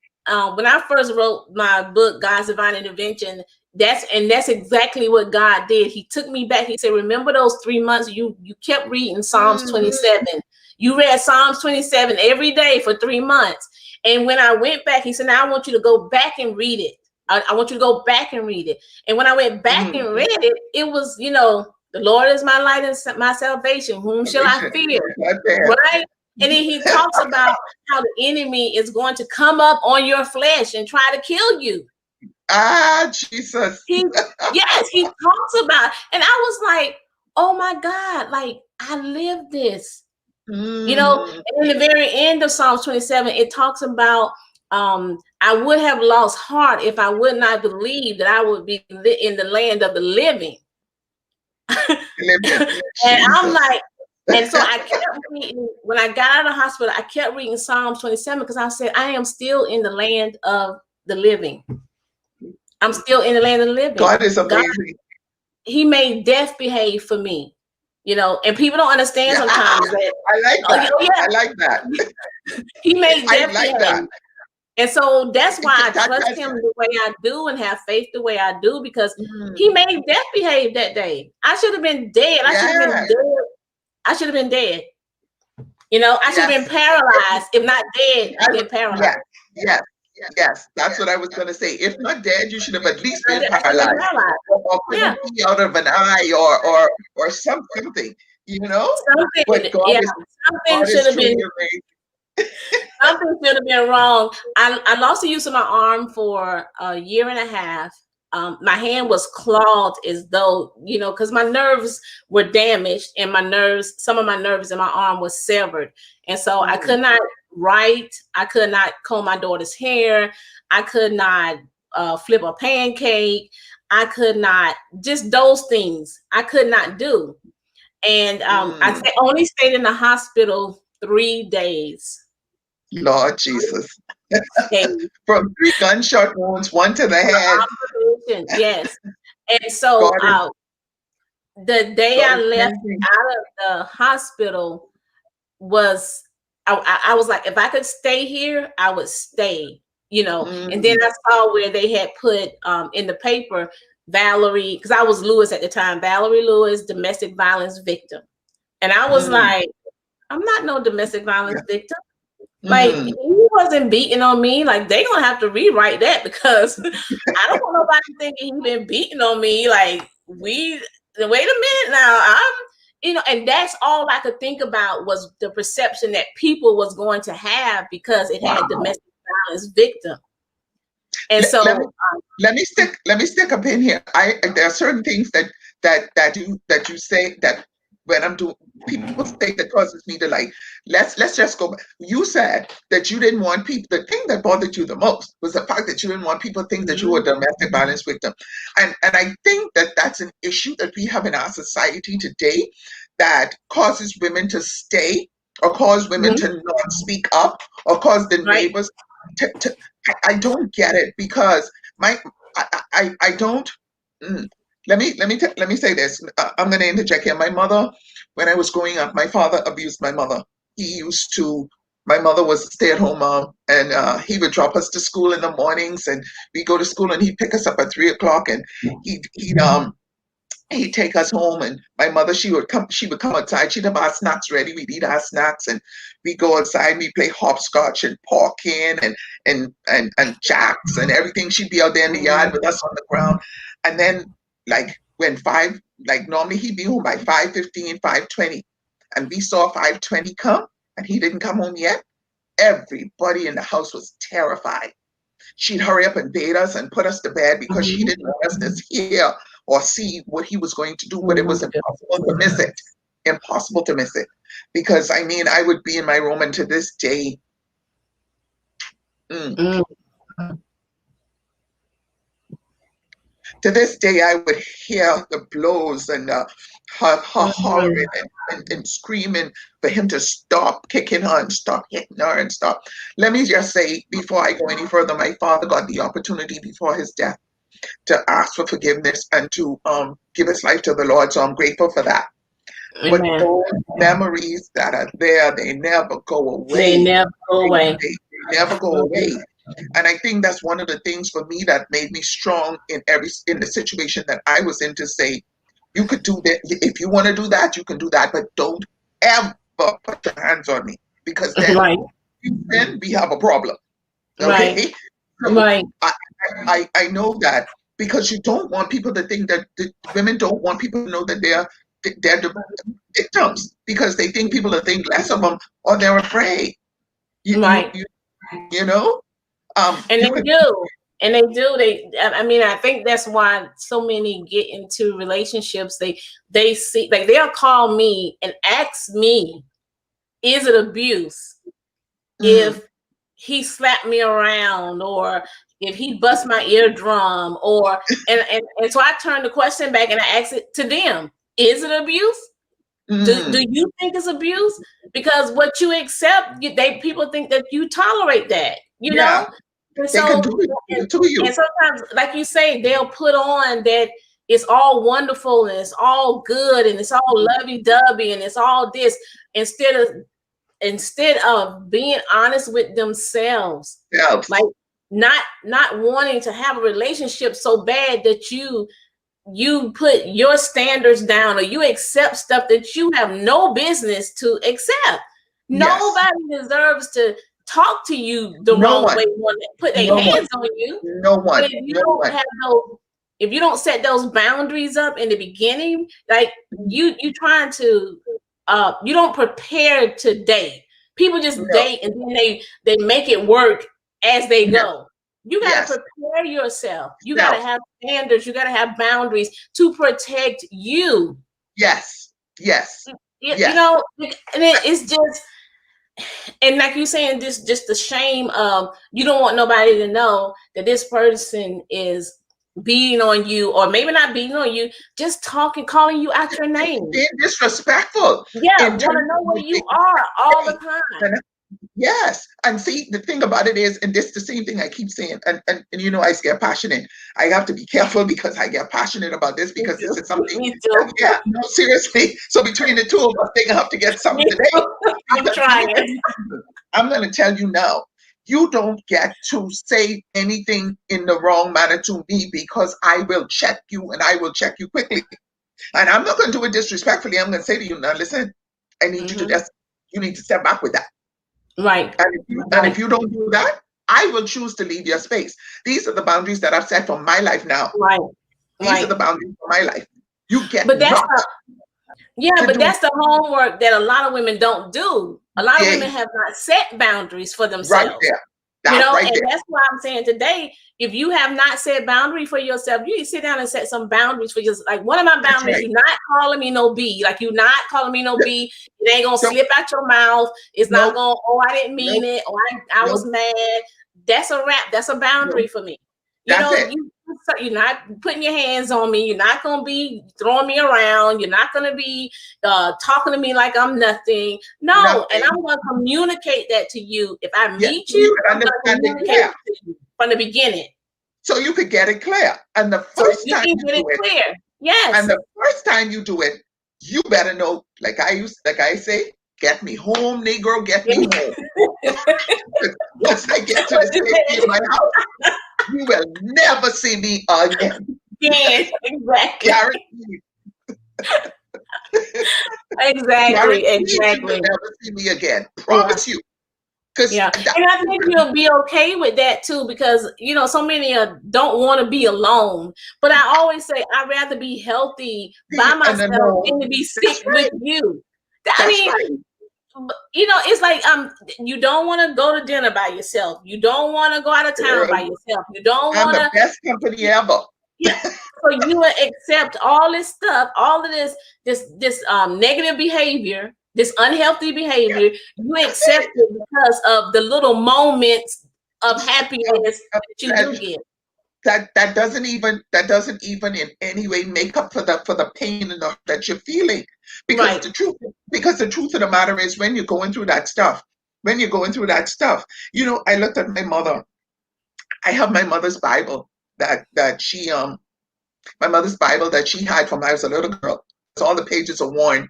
when I first wrote my book, God's Divine Intervention, that's exactly what God did. He took me back. He said, "Remember those 3 months you kept reading Psalms mm, 27. You read Psalms 27 every day for 3 months." And when I went back, he said, "Now I want you to go back and read it. I want you to go back and read it." And when I went back mm, and read it, it was, the Lord is my light and my salvation. Whom shall I fear? right there. Right? And then he talks about how the enemy is going to come up on your flesh and try to kill you. Ah, Jesus. He talks about, and I was like, oh my God, like I lived this. Mm, And in the very end of Psalms 27, it talks about I would have lost heart if I would not believe that I would be in the land of the living. And I'm Jesus. like, and so I kept reading. When I got out of the hospital, I kept reading Psalms 27 because I said, I am still in the land of the living. I'm still in the land of the living. God is God, amazing. he made death behave for me. And people don't understand Yeah, sometimes that, I like that. I like that. he made I death like behave. that. And so that's why I trust That's him the way I do and have faith the way I do, because he mm, made death behave that day. I should have been dead. I should have been yes, dead. I should have been dead. I should have yes, been paralyzed. If not dead, I, been paralyzed. yes, yes, yes. That's what I was going to say. If not dead, you should have at least been I should have been paralyzed, paralyzed. or Yeah. couldn't see out of an eye, or something. But Something, yeah. Something God is should have truly been amazing. something should have been wrong. I lost the use of my arm for a year and a half. my hand was clawed as though, because my nerves were damaged, and some of my nerves in my arm was severed. And so I could not write. I could not comb my daughter's hair. I could not flip a pancake. I could not, just those things I could not do. And I only stayed in the hospital 3 days. Lord Jesus. From 3 gunshot wounds, 1 to the head. Yes. And so the day I left out of the hospital was, I was like, if I could stay here, I would stay, And then I saw where they had put in the paper, Valerie, because I was Lewis at the time, Valerie Lewis, domestic violence victim. And I was like, I'm not no domestic violence victim. Like, he wasn't beating on me. Like, they gonna have to rewrite that, because I don't want nobody thinking he been beating on me. Like, wait a minute now. And that's all I could think about was the perception that people was going to have because it had domestic violence victim. And so let me stick up in here. There are certain things that you say that when I'm doing, people say that causes me to like, let's just go back. You said that you didn't want people, the thing that bothered you the most was the fact that you didn't want people to think that you were a domestic violence victim. And I think that that's an issue that we have in our society today that causes women to stay, or cause women to not speak up, or cause the neighbors to I don't get it, because I don't. Let me say this. I'm going to interject here. My mother, when I was growing up, my father abused my mother. My mother was a stay-at-home mom, and he would drop us to school in the mornings, and we go to school, and he'd pick us up at 3:00, and he'd take us home. And my mother, she would come outside. She'd have our snacks ready. We'd eat our snacks, and we go outside. We play hopscotch and parking and jacks and everything. She'd be out there in the yard with us on the ground. And then, normally he'd be home by 5:15, 5:20, and we saw 5:20 come, and he didn't come home yet. Everybody in the house was terrified. She'd hurry up and bathe us and put us to bed, because she didn't want us to hear or see what he was going to do, but it was impossible to miss it. Impossible to miss it. Because, I would be in my room, and to this day, I would hear the blows and her hollering and screaming for him to stop kicking her and stop hitting her and stop. Let me just say, before I go any further, my father got the opportunity before his death to ask for forgiveness and to give his life to the Lord. So I'm grateful for that. But those memories that are there, they never go away. They never go away. They never go away. And I think that's one of the things for me that made me strong in the situation that I was in, to say, you could do that. If you want to do that, you can do that, but don't ever put your hands on me, because then we have a problem. Okay? Right. I know that, because you don't want people to think that women don't want people to know that they're the victims, because they think people will think less of them, or they're afraid. You know? And they do. And they do. I think that's why so many get into relationships. They see, like, they'll call me and ask me, is it abuse if he slapped me around, or if he bust my eardrum, or and so I turn the question back and I ask it to them. Is it abuse? Do you think it's abuse? Because what you accept, people think that you tolerate that, know? And so, can do it to you. And sometimes, like you say, they'll put on that it's all wonderful and it's all good and it's all lovey-dovey and it's all this, instead of being honest with themselves. Like, not wanting to have a relationship so bad that you put your standards down, or you accept stuff that you have no business to accept. Nobody deserves to talk to you the wrong way, put their hands on you. No one. But if you don't set those boundaries up in the beginning, like you trying to you don't prepare to date. People just date, and then they make it work as they go. You got to Yes. prepare yourself. You got to Self. have standards. You got to have boundaries to protect you. Yes. Yes. You Yes. know, and it's just, and like you saying, this just the shame of you don't want nobody to know that this person is beating on you, or maybe not beating on you, just talking, calling you out your name. Being disrespectful Yeah, in want to terms know of where what you they are all the say. time. Yes. And see, the thing about it is, and this the same thing I keep saying, and you know, I get passionate. I have to be careful because I get passionate about this Me because this too. is something Me that, too. yeah, no, seriously. So between the two of us, they have to get something Me today. too. I'm Because let me trying. tell you something. I'm going to tell you now, you don't get to say anything in the wrong manner to me because I will check you and I will check you quickly. And I'm not going to do it disrespectfully. I'm going to say to you, now listen, I need you to just, you need to step back with that. Right. And if you don't do that, I will choose to leave your space. These are the boundaries that I've set for my life now. Right. These are Right. the boundaries for my life. You get But that's not Yeah, to but do that's the homework that a lot of women don't do. A lot of women it have not set boundaries for right themselves. there. That right And there. that's why I'm saying today, if you have not set boundary for yourself, you need to sit down and set some boundaries for yourself. Like one of my That's boundaries, right. you're not calling me no B. Like you're not calling me no B. It ain't gonna So, slip out your mouth. It's not nope, gonna, oh, I didn't mean nope, it, or I was nope, mad. That's a wrap. That's a boundary nope. for me. That's it. You're not putting your hands on me. You're not gonna be throwing me around. You're not gonna be talking to me like I'm nothing. No, and Nothing. I'm gonna communicate that to you. If I Yeah, meet so you you, can I'm gonna understand it communicate clear. it to you from the beginning, So you could get it clear. And the so first you time can you get it do it, clear. and Yes, the first time you do it, you better know, like I say, get me home, Negro, get me home. Once I get to the safety of my house, you will never see me again. yes, exactly, Guaranteed. exactly, Guaranteed you will exactly. never see me again. Yeah. Promise you. Because Yeah, and I think you'll be okay with that too, because so many don't want to be alone. But I always say I'd rather be healthy by and myself than alone. to be That's sick with right. you. I That's mean, right. it's like you don't want to go to dinner by yourself. You don't want to go out of town by Girl, yourself. You don't I'm want the to. best company ever. Yeah. So you will accept all this stuff, all of this negative behavior, this unhealthy Yeah, behavior. You that's accept it. it because of the little moments of happiness Of that you do pleasure. get. That doesn't even in any way make up for the pain and that you're feeling. Because Right. the truth of the matter is when you're going through that stuff, I looked at my mother. I have my mother's Bible that she my mother's Bible that she had from when I was a little girl. All the pages are worn.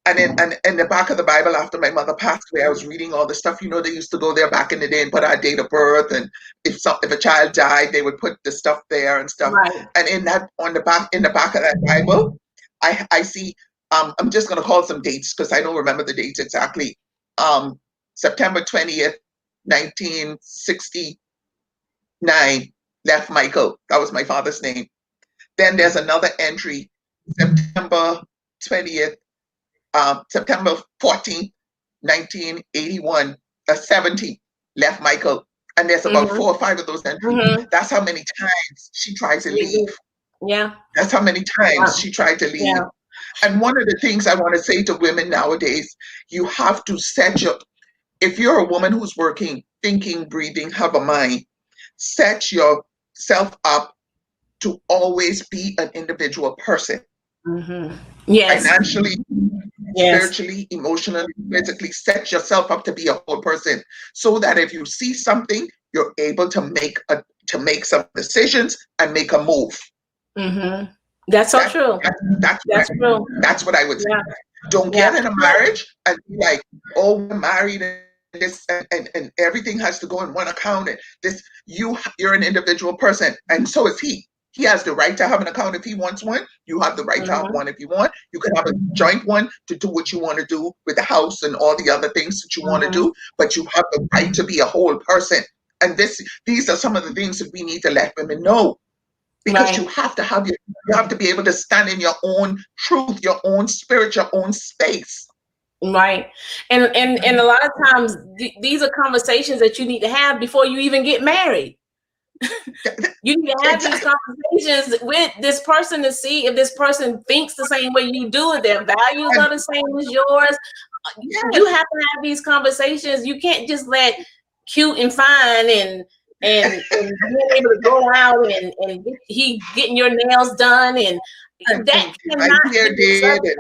And in the back of the Bible, after my mother passed away, I was reading all the stuff. They used to go there back in the day and put our date of birth, and if a child died, they would put the stuff there and stuff. Right. And in the back of that Bible, I see. I'm just gonna call some dates because I don't remember the dates exactly. September 20th, 1969. Left Michael. That was my father's name. Then there's another entry, September 20th, September 14th, 1981, 70, left Michael. And there's about Mm-hmm. 4 or 5 of those entries. Mm-hmm. That's how many times she tried to leave. Yeah. That's how many times she tried to leave. Yeah. And one of the things I want to say to women nowadays, you have to if you're a woman who's working, thinking, breathing, have a mind, set yourself up to always be an individual person. Mm-hmm. Yes. Financially, Yes. spiritually, emotionally, physically, set yourself up to be a whole person so that if you see something, you're able to make some decisions and make a move. Mm-hmm. That's so true. That's true. That's what I would say. Yeah. Don't get Yeah. in a marriage and be like, oh, we're married and this and everything has to go in one account. And you're an individual person, and so is he. He has the right to have an account if he wants one. You have the right to have Mm-hmm. one if you want. You can have a joint one to do what you want to do with the house and all the other things that you want to Mm-hmm. do, but you have the right to be a whole person. And these are some of the things that we need to let women know. Because Right. you have to be able to stand in your own truth, your own spirit, your own space. Right. And a lot of times these are conversations that you need to have before you even get married. You need to have these conversations with this person to see if this person thinks the same way you do, if their values are the same as yours. You have to have these conversations. You can't just let cute and fine and being able to go out and he getting your nails done and that cannot be the subject.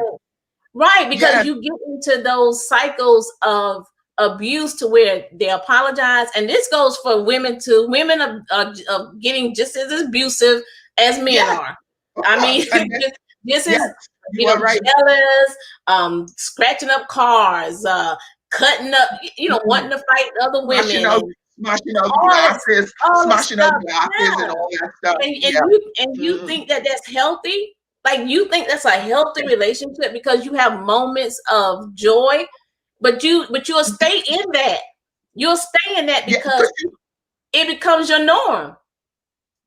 Right, because you get into those cycles of abuse to where they apologize, and this goes for women too. Women are getting just as abusive as men are. I mean, this is jealous, scratching up cars, cutting up, wanting to fight other women, smashing out glasses, smashing out glasses, and all that stuff. And you think that that's healthy? Like, you think that's a healthy relationship because you have moments of joy, but you'll stay in that. You'll stay in that because it becomes your norm.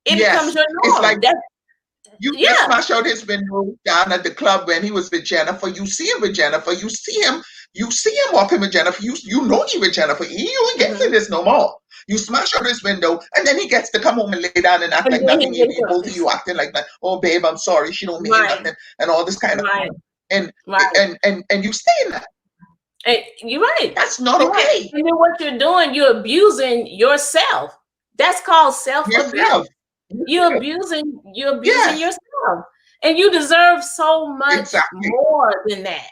It becomes your norm. It's like just smash out his window down at the club when he was with Jennifer. You see him with Jennifer. You see him walking with Jennifer. You know he with Jennifer. He ain't getting to this no more. You smash out his window, and then he gets to come home and lay down and act like nothing. Both of you acting like that. Oh, babe, I'm sorry. She don't mean nothing, and all this kind of and you stay in that. You're right. That's not okay. Right. And then what you're doing, you're abusing yourself. That's called self-abuse. You're abusing yourself, and you deserve so much more than that.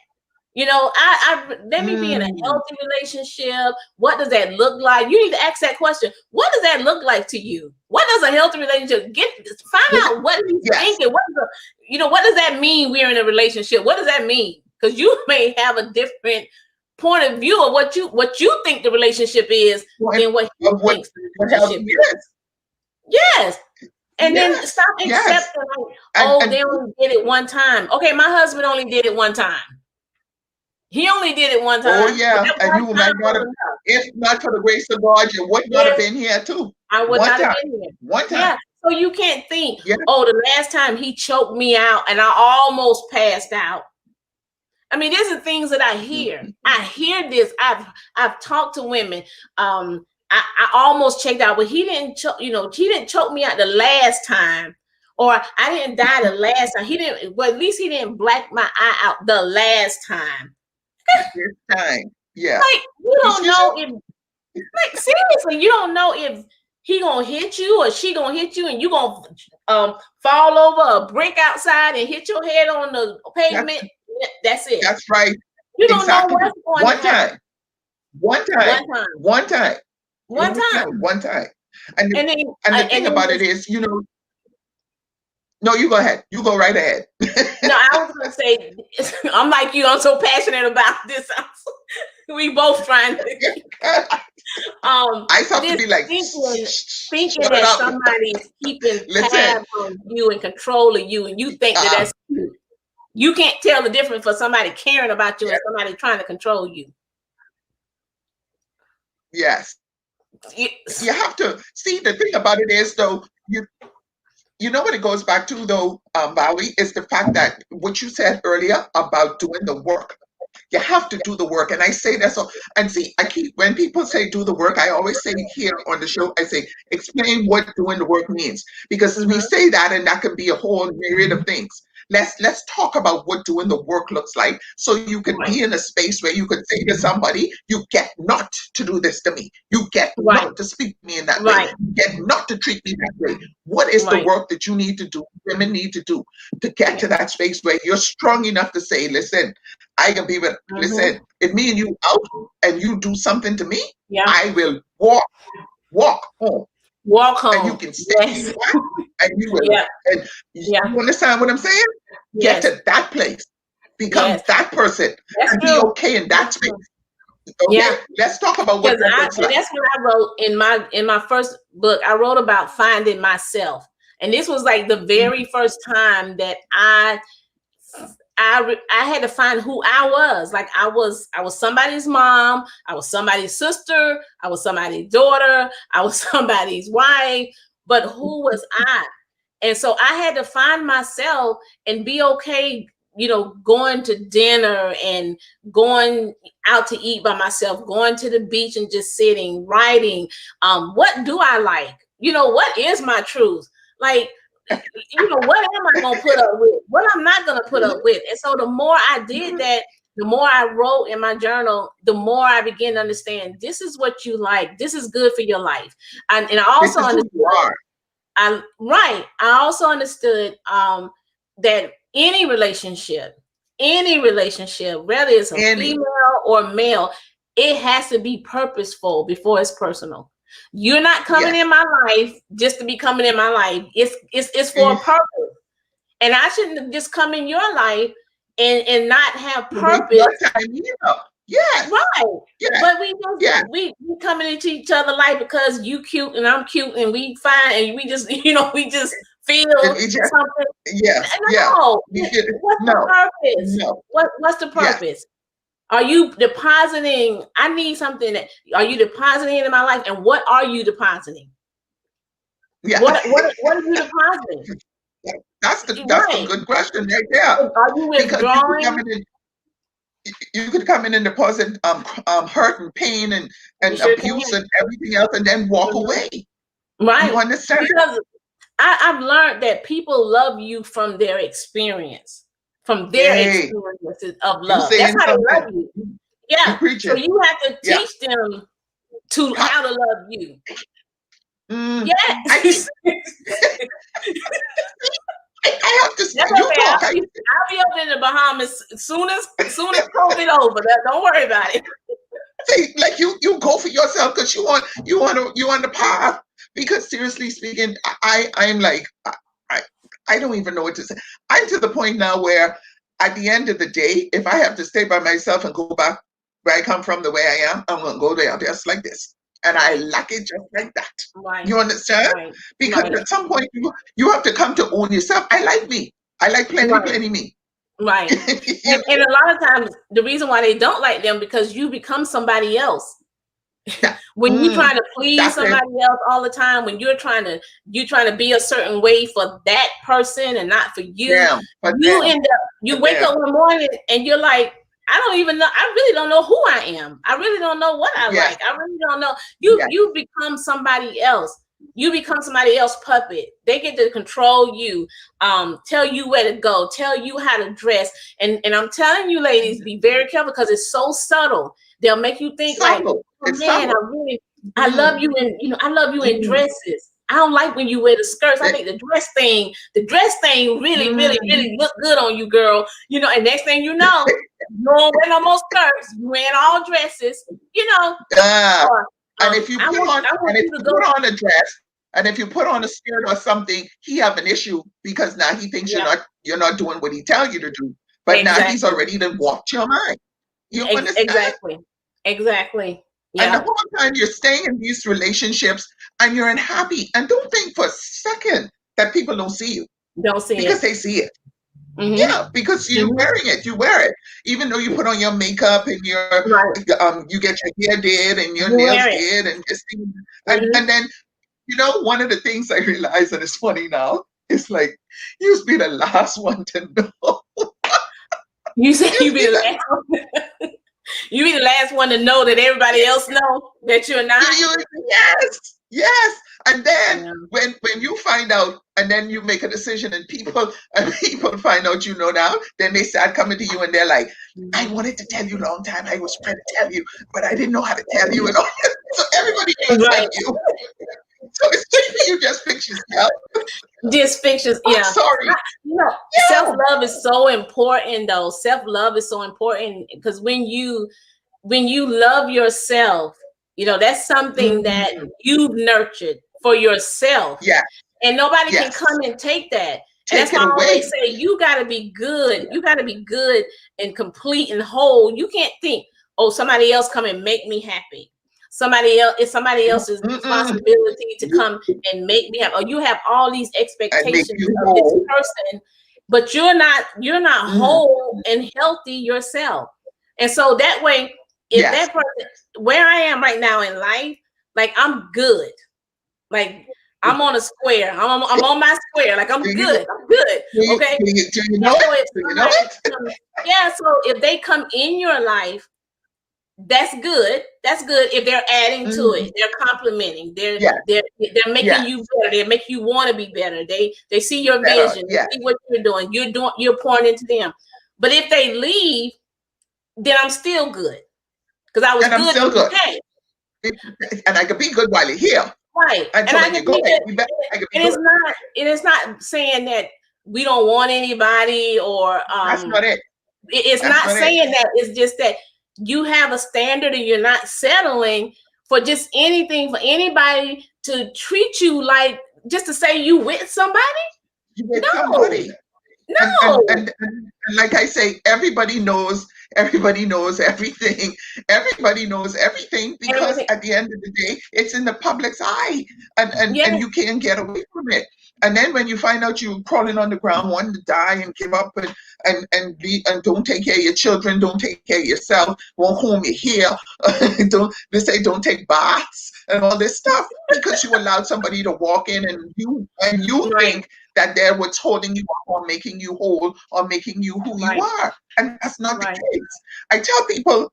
Let me be in a healthy relationship. What does that look like? You need to ask that question. What does that look like to you? What does a healthy relationship find out what he's thinking? What does that mean we're in a relationship? What does that mean? Because you may have a different point of view of what you think the relationship is than what he thinks the relationship is. Yes. And then stop accepting they only did it one time. Okay, my husband only did it one time. He only did it one time. Oh, yeah. And you might not have, if not for the grace of God, you would not have been here too. I would not have been here. One time. Yeah. So you can't think, the last time he choked me out and I almost passed out. I mean, these are things that I hear. I hear this. I've talked to women. I almost checked out, but he didn't choke, he didn't choke me out the last time. Or I didn't die the last time. At least he didn't black my eye out the last time. This time. Yeah. Like, you don't know if seriously, you don't know if he gonna hit you or she gonna hit you and you gonna fall over a brick outside and hit your head on the pavement. That's it. That's right. You don't know what's going on. One time. And the thing about it is, no, you go ahead. You go right ahead. No, I was going to say, I'm like you. I'm so passionate about this. We both trying to. I have to be like thinking that somebody's keeping tabs on you and controlling you, and you think that's cute. You can't tell the difference for somebody caring about you and somebody trying to control you. Yes. You have to see, the thing about it is, though, you know what it goes back to, though, Valerie, is the fact that what you said earlier about doing the work. You have to do the work. And I say that so, and see, when people say do the work, I always say here on the show, I say, explain what doing the work means. Because we say that, and that can be a whole myriad of things. Let's talk about what doing the work looks like, so you can be in a space where you can say to somebody, you get not to do this to me. You get not to speak to me in that way. You get not to treat me that way. What is the work that you need to do, women need to do, to get to that space where you're strong enough to say, listen, I can be with, listen, if me and you out and you do something to me, I will walk home. Walk home. And you can stay and you will. And you understand what I'm saying? Get to that place. Become that person. And be okay in that space. Okay? Let's talk about what that looks like. That's what I wrote in my first book. I wrote about finding myself. And this was like the very first time that I had to find who I was. Like I was somebody's mom, I was somebody's sister, I was somebody's daughter, I was somebody's wife, but who was I? And so I had to find myself and be okay, going to dinner and going out to eat by myself, going to the beach and just sitting, writing. What do I like? what is my truth? Like, what am I going to put up with? What I'm not going to put up with. And so the more I did that, the more I wrote in my journal, the more I began to understand this is what you like. This is good for your life. And I also understood. I also understood that any relationship, whether it's a female or male, it has to be purposeful before it's personal. You're not coming in my life just to be coming in my life. It's for a purpose. And I shouldn't just come in your life and not have purpose. Yes. Right. Yes. But we coming into each other's life because you cute and I'm cute and we fine and we just we just feel something. Yes. No. What's the purpose? No. What's the purpose? Yes. Are you depositing? I need something are you depositing into my life? And what are you depositing? Yeah. What are you depositing? That's a good question right there. Are you withdrawing? You could come in and deposit hurt and pain and abuse and everything else and then walk away. Right. You understand? Because I've learned that people love you from their experience, from their experiences of love. That's how they love you. Yeah. So you have to teach them how to love you. Yes. I have to. That's okay. I'll be over in the Bahamas as soon as COVID over. Don't worry about it. See, like you go for yourself because you want the path. Because seriously speaking, I'm like I don't even know what to say. I'm to the point now where at the end of the day, if I have to stay by myself and go back where I come from, the way I am, I'm gonna go there just like this. And I like it just like that. Right. You understand? Right. Because at some point you have to come to own yourself. I like me. I like plenty me. Right. and a lot of times the reason why they don't like them because you become somebody else. When you try to please somebody else all the time, when you're trying to be a certain way for that person and not for you, you wake up one morning and you're like, I don't even know. I really don't know who I am. I really don't know what I like. I really don't know. You become somebody else. You become somebody else's puppet. They get to control you, tell you where to go, tell you how to dress. And I'm telling you, ladies, be very careful because it's so subtle. They'll make you think like, oh, man, I love you in, I love you in dresses. I don't like when you wear the skirts. I think the dress thing really, really, really look good on you, girl. And next thing you know, you don't wear no more skirts. You wearing all dresses, and if you put on a dress, and if you put on a skirt or something, he have an issue because now he thinks you're not doing what he tell you to do. But now he's already done walked your mind. You understand? Exactly. Yeah. And the whole time you're staying in these relationships and you're unhappy. And don't think for a second that people don't see you. Because they see it. Mm-hmm. Yeah, because you're wearing it. You wear it. Even though you put on your makeup and you get your hair did and your nails did and this thing. And then, one of the things I realize, and it's funny now, it's like, you be the last one to know. You say you be the last one. You be the last one to know that everybody else know that you're not. Yes. And then when you find out, and then you make a decision, and people find out now, then they start coming to you, and they're like, "I wanted to tell you a long time. I was trying to tell you, but I didn't know how to tell you." And all. So everybody knows like you. So it's you just fix yourself. Just fix yourself. Yeah. Sorry. Self-love is so important, though. Self-love is so important because when you love yourself, that's something that you've nurtured for yourself. Yeah. And nobody can come and take that. And that's why I always say you gotta be good. You gotta be good and complete and whole. You can't think, oh, somebody else come and make me happy. It's somebody else's responsibility to come and make me happy. Or you have all these expectations of this person, but you're not whole and healthy yourself. And so that way, if that person, where I am right now in life, like I'm good. Like I'm on a square. I'm on my square. Like I'm good. I'm good. Okay. Do you know it? So if they come in your life, that's good. That's good if they're adding to Mm, it. They're complimenting. yeah, They're making yes, you better. They make you want to be better. They see your better, vision. They yes. see what you're doing. You're pouring into them. But if they leave, then I'm still good because I was Then I'm good still when you good. came. And I could be good while you're here. Right. And And so I when can you go, be good. I could be And good. it's not saying that we don't want anybody or That's not it. it's That's not not it. saying that. It's just that you have a standard and you're not settling for just anything for anybody to treat you like just to say you with somebody. You with No, somebody. and and no. and, and like I say, everybody knows everything. Everybody knows everything because Everything. at the end of the day, it's in the public's eye, and Yes, you can't get away from it. And then when you find out you're crawling on the ground, wanting to die and give up and don't take care of your children, don't take care of yourself, won't comb your hair, don't they say don't take baths and all this stuff because you allowed somebody to walk in and you right, think that they're what's holding you up or making you whole or making you who you right, are. And that's not the right. case. I tell people,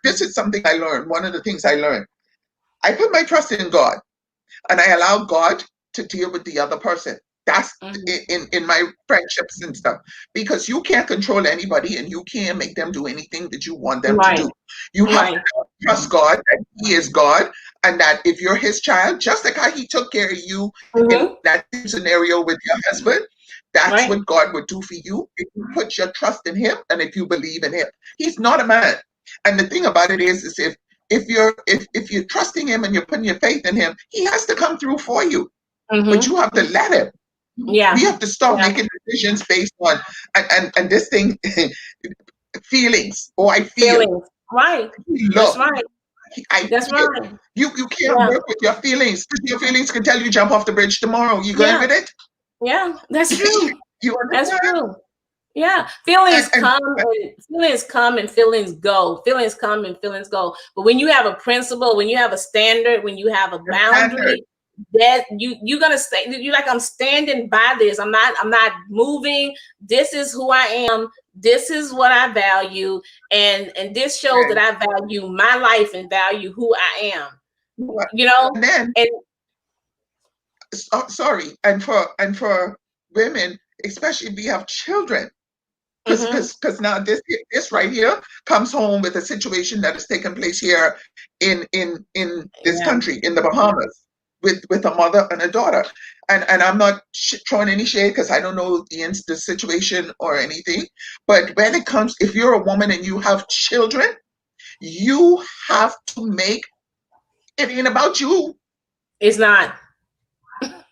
this is something I learned. One of the things I learned, I put my trust in God and I allow God to deal with the other person. That's Hmm. in my friendships and stuff because you can't control anybody and you can't make them do anything that you want them to Right, do. You have to right. trust God that He is God and that if you're His child, just like how He took care of you in Hmm. that scenario with your husband, that's Right. what God would do for you if you put your trust in Him and if you believe in Him. He's not a man. And the thing about it is if you're trusting Him and you're putting your faith in Him, He has to come through for you. But Hmm. you have to let Him. We Yeah. have to stop Yeah. making decisions based on and this thing feelings. Oh, I feel. Feelings. Right. That's Look, right. I That's feel. right. You can't Yeah. work with your feelings because your feelings can tell you jump off the bridge tomorrow. You going Yeah. with it? Yeah. That's true. You That's understand? true. Yeah. And Feelings come and feelings go. Feelings come and feelings go. But when you have a principle, when you have a standard, when you have a the standard, boundary, that you're gonna stay. You like I'm standing by this. I'm not moving. This is who I am. This is what I value, and this shows that and I value my life and value who I am. what- You know, and then and sorry, and for women, especially if we have children, mhm, because now this right here comes home with a situation that has taken place here in this yeah, country in the Bahamas with a mother and a daughter, and I'm not throwing any shade because I don't know the situation or anything, but when it comes, if you're a woman and you have children, you have to make it ain't about you. it's not.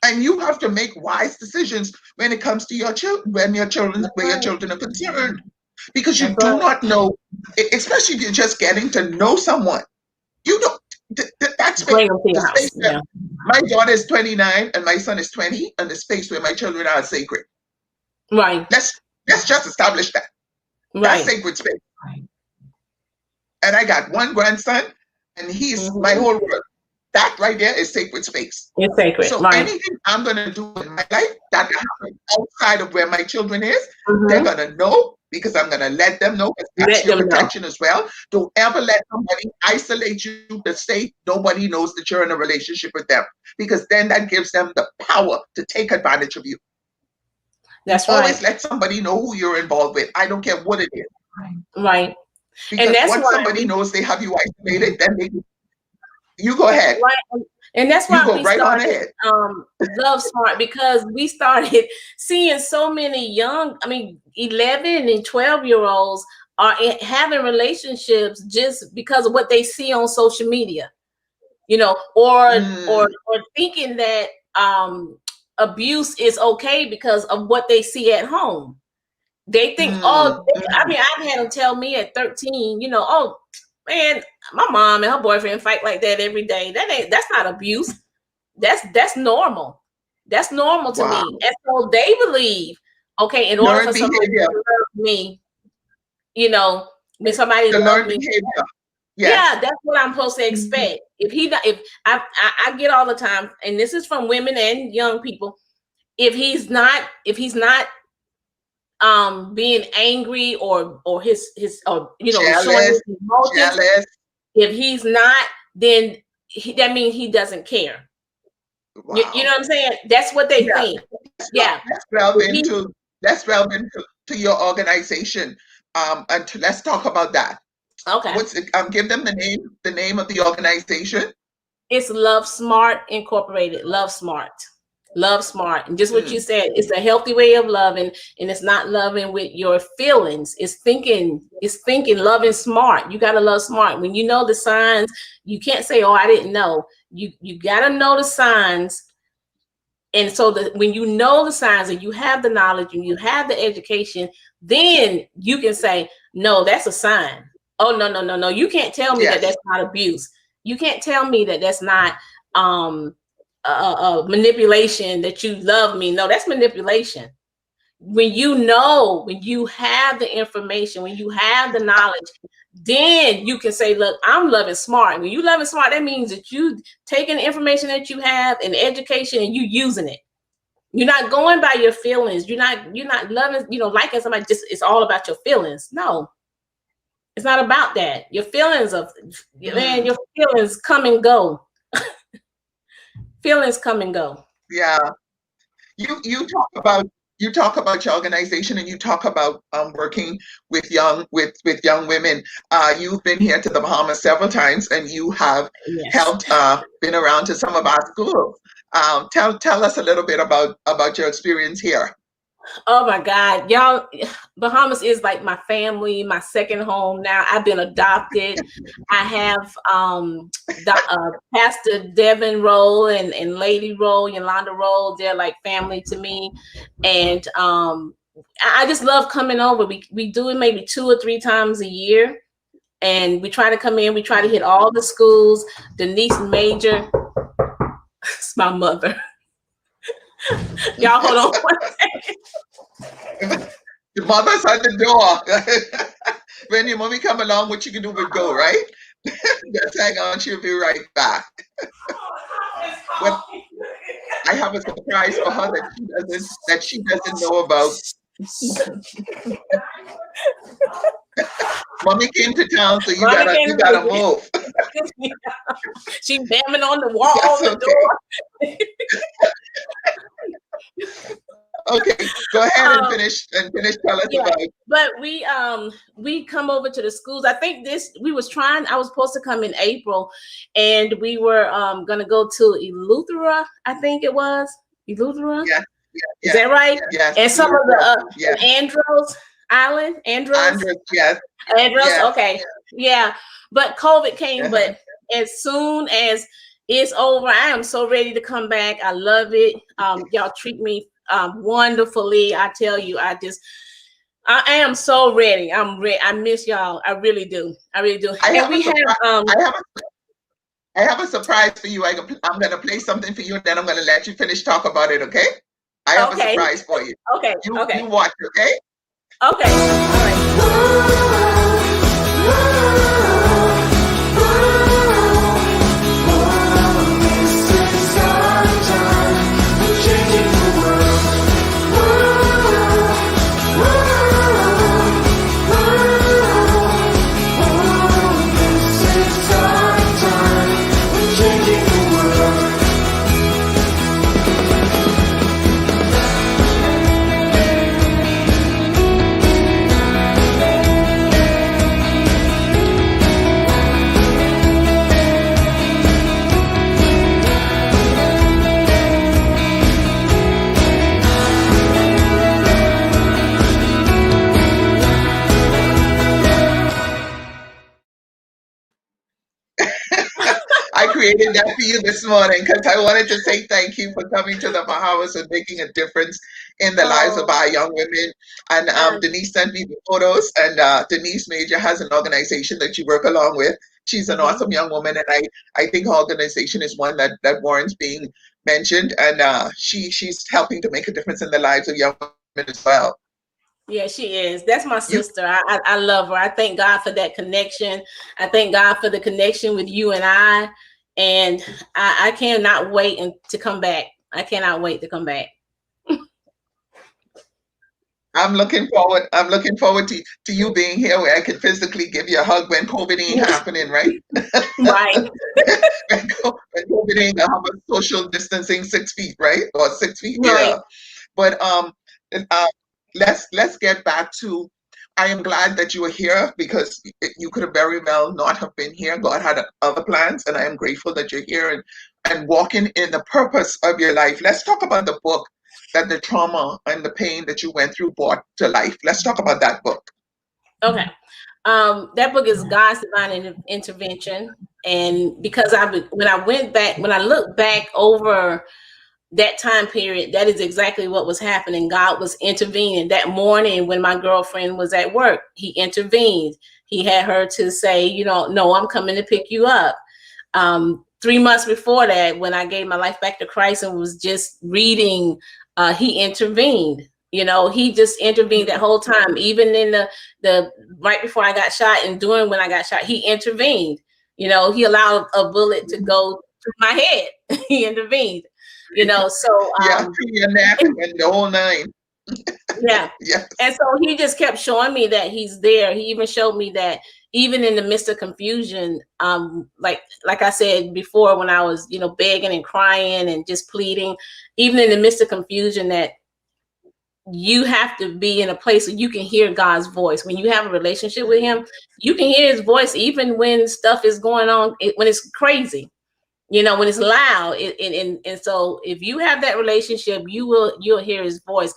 And you have to make wise decisions when it comes to your children, That's where your right. children are concerned, because you That's do right. not know, especially if you're just getting to know someone. You don't. That space, Bring them to the your space house. that Yeah. my daughter is 29 and my son is 20, and the space where my children are sacred. Right. Let's just establish that that's Right. sacred space. And I got one grandson, and he's my Hmm. whole world. That right there is sacred space. It's sacred. So Right. anything I'm gonna do in my life that happens outside of where my children is, they're Hmm. gonna know because I'm gonna let them know because that's Let your them know. protection as well. Don't ever let somebody isolate you to say nobody knows that you're in a relationship with them because then that gives them the power to take advantage of you. You That's right. always let somebody know who you're involved with. I don't care what it is. Right. And Because that's once why somebody we knows they have you isolated, then you go ahead. right. And that's You why go we right on started ahead. Love Smart because we started seeing so many 11 and 12-year-olds are having relationships just because of what they see on social media, Mm, or thinking that abuse is okay because of what they see at home. They think, mm, I mean, I've had them tell me at 13, oh man, my mom and her boyfriend fight like that every day. That's not abuse. That's normal. That's normal to wow. me. And so they believe, okay, in order for Learned somebody behavior. to love me, you know, when somebody The loves learned me, behavior. Yes. yeah, that's what I'm supposed to expect. If he, if I get all the time, and this is from women and young people, if he's not being angry or his or showing Jealous. his emotions, Jealous. If he's not, then that means he doesn't care. Wow. You know what I'm saying? That's what they think. Yeah. Let's delve into your organization. Let's talk about that. Okay. What's it? Give them the name of the organization. It's Love Smart Incorporated. Love Smart. Love Smart. And just what you said, it's a healthy way of loving, and it's not loving with your feelings. It's thinking, loving smart. You gotta love smart. When you know the signs, you can't say, oh, I didn't know. You gotta know the signs. And so when you know the signs and you have the knowledge and you have the education, then you can say, no, that's a sign. Oh, no. You can't tell me that that's not abuse. You can't tell me that that's not manipulation, that you love me. No, that's manipulation. When you know, when you have the information, when you have the knowledge, then you can say, look, I'm loving smart. When you loving smart, that means that you taking the information that you have and education and you using it. You're not going by your feelings. You're not loving, liking somebody, just it's all about your feelings. No, it's not about that. Your feelings man, your feelings come and go. Feelings come and go. Yeah. You talk about your organization, and you talk about working with young women. You've been here to the Bahamas several times, and you have helped been around to some of our schools. Tell us a little bit about your experience here. Oh my God, y'all, Bahamas is like my family, my second home now. I've been adopted. I have Pastor Devin Roll and Lady Roll, Yolanda Roll. They're like family to me. And I just love coming over. We do it maybe 2 or 3 times a year. And we try to come in, we try to hit all the schools. Denise Major, it's my mother. Y'all hold on 1 second. The mother's at the door. When your mommy come along, what you can do but go, right? Just hang on, she'll be right back. Well, I have a surprise for her that she doesn't know about. Mommy came to town, so you gotta move. She's bamming on the wall, the door. Okay, go ahead and finish. Tell us about it. But we come over to the schools. I think I was supposed to come in April, and we were gonna go to Eleuthera, I think it was. Eleuthera? Yeah. Is that right? Yes. And some of the Andros Island. Andros, yes. Andros, yes. Okay. Yeah. But COVID came, but as soon as it's over, I am so ready to come back. I love it. Y'all treat me wonderfully. I tell you, I am so ready. I'm ready. I miss y'all. I really do. I have a surprise for you. I'm going to play something for you, and then I'm going to let you finish talk about it, okay? I have a surprise for you. Okay. You watch, okay? Okay. All right. I created that for you this morning because I wanted to say thank you for coming to the Bahamas and making a difference in the lives of our young women. And Denise sent me the photos, and Denise Major has an organization that you work along with. She's an awesome young woman, and I think her organization is one that warrants being mentioned, and she's helping to make a difference in the lives of young women as well. Yeah, she is. That's my sister. I love her. I thank God for that connection. I thank God for the connection with you and I. And I cannot wait to come back. I cannot wait to come back. I'm looking forward. I'm looking forward to you being here where I can physically give you a hug when COVID ain't happening, right? Right. When COVID ain't have a social distancing 6 feet, right? Or 6 feet, Right. yeah. But uh, let's get back to. I am glad that you are here because you could have very well not have been here. God had other plans, and I am grateful that you're here and walking in the purpose of your life. Let's talk about the book that the trauma and the pain that you went through brought to life. Let's talk about that book. Okay. That book is God's Divine Intervention. And because when I look back over that time period, that is exactly what was happening. God was intervening. That morning when my girlfriend was at work, he intervened. He had her to say, no, I'm coming to pick you up. 3 months before that, when I gave my life back to Christ and was just reading, he intervened. He just intervened that whole time, even in the right before I got shot and during when I got shot, he intervened. He allowed a bullet to go through my head. He intervened. So Yeah, through your neck and the whole nine. yeah. Yes. And so he just kept showing me that he's there. He even showed me that even in the midst of confusion, like I said before, when I was, begging and crying and just pleading, even in the midst of confusion, that you have to be in a place where you can hear God's voice. When you have a relationship with him, you can hear his voice even when stuff is going on, when it's crazy, when it's loud. And so if you have that relationship, you'll hear his voice.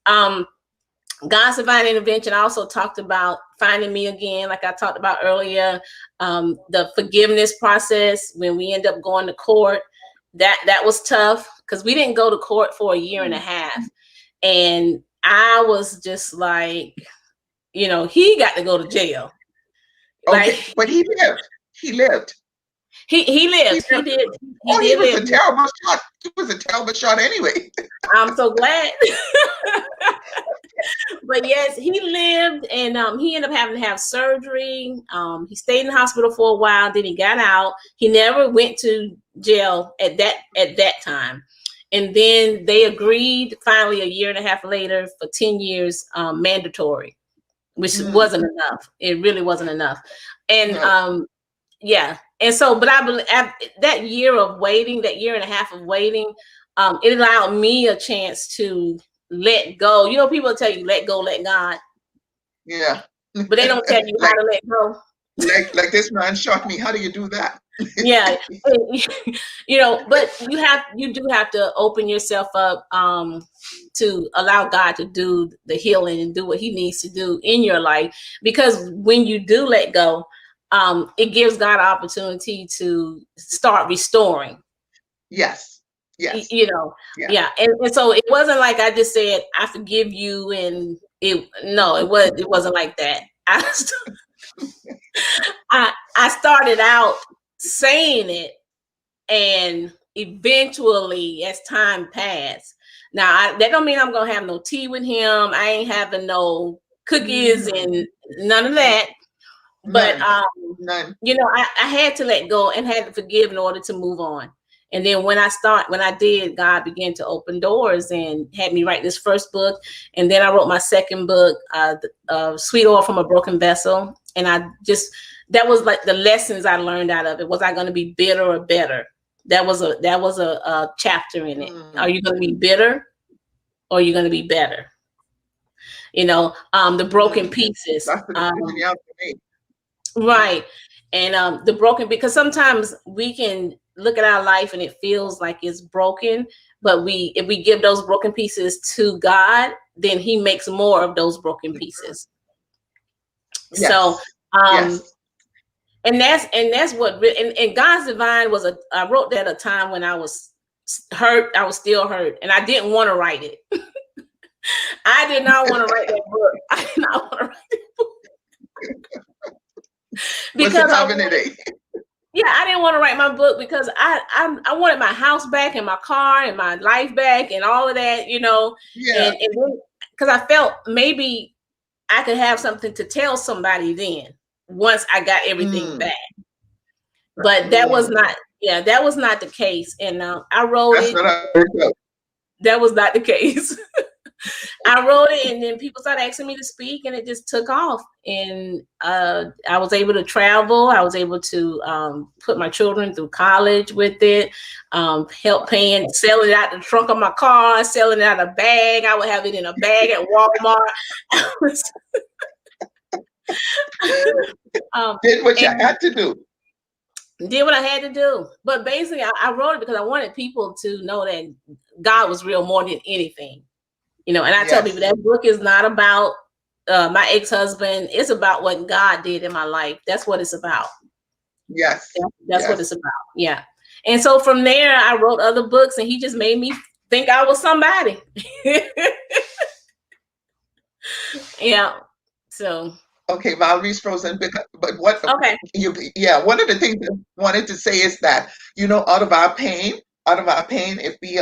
God's divine intervention. I also talked about finding me again, like I talked about earlier. The forgiveness process when we end up going to court, that was tough because we didn't go to court for a year and a half, and I was just like, he got to go to jail. Okay, but he lived. He lived. He lived. He did. He He did was live. a terrible shot. He was a terrible shot anyway. I'm so glad. But yes, he lived, and he ended up having to have surgery. He stayed in the hospital for a while, then he got out. He never went to jail at that time. And then they agreed finally a year and a half later for 10 years mandatory, which wasn't enough. It really wasn't enough. And yeah. And so, but I believe that year of waiting, that year and a half of waiting, it allowed me a chance to let go. People tell you, let go, let God. Yeah. But they don't tell you how to let go. Like this man shot me. How do you do that? Yeah. But you do have to open yourself up to allow God to do the healing and do what he needs to do in your life. Because when you do let go, it gives God an opportunity to start restoring. Yes. Yes. Yeah. And so it wasn't like I just said, I forgive you. And it wasn't like that. I started out saying it, and eventually as time passed, now that don't mean I'm going to have no tea with him. I ain't having no cookies and none of that. But None. I had to let go and had to forgive in order to move on. And then when I did, God began to open doors and had me write this first book. And then I wrote my second book, Sweet Oil from a Broken Vessel. And that was like the lessons I learned out of it. Was I going to be bitter or better? That was a chapter in it. Are you going to be bitter or are you going to be better? The broken pieces. That's the decision you have to make. Right. And the broken, because sometimes we can look at our life and it feels like it's broken, but if we give those broken pieces to God, then he makes more of those broken pieces. Yes. So yes. and that's what and God's divine was I wrote that at a time when I was hurt. I was still hurt and I didn't want to write it. I did not want to write that book. I did not want to write that book. Because I didn't want to write my book because I wanted my house back and my car and my life back and all of that, Yeah. And because I felt maybe I could have something to tell somebody then once I got everything back. But that was not the case. And I wrote it. That was not the case. I wrote it, and then people started asking me to speak, and it just took off. And I was able to travel. I was able to put my children through college with it. Help paying, selling it out the trunk of my car, selling it out a bag. I would have it in a bag at Walmart. Did what you had to do. Did what I had to do. But basically, I wrote it because I wanted people to know that God was real more than anything. And I tell people that book is not about my ex-husband. It's about what God did in my life. That's what it's about. Yes. That's what it's about. Yeah. And so from there, I wrote other books, and he just made me think I was somebody. Yeah. So. Okay, Valerie's frozen. But what? Okay. One of the things I wanted to say is that out of our pain, if we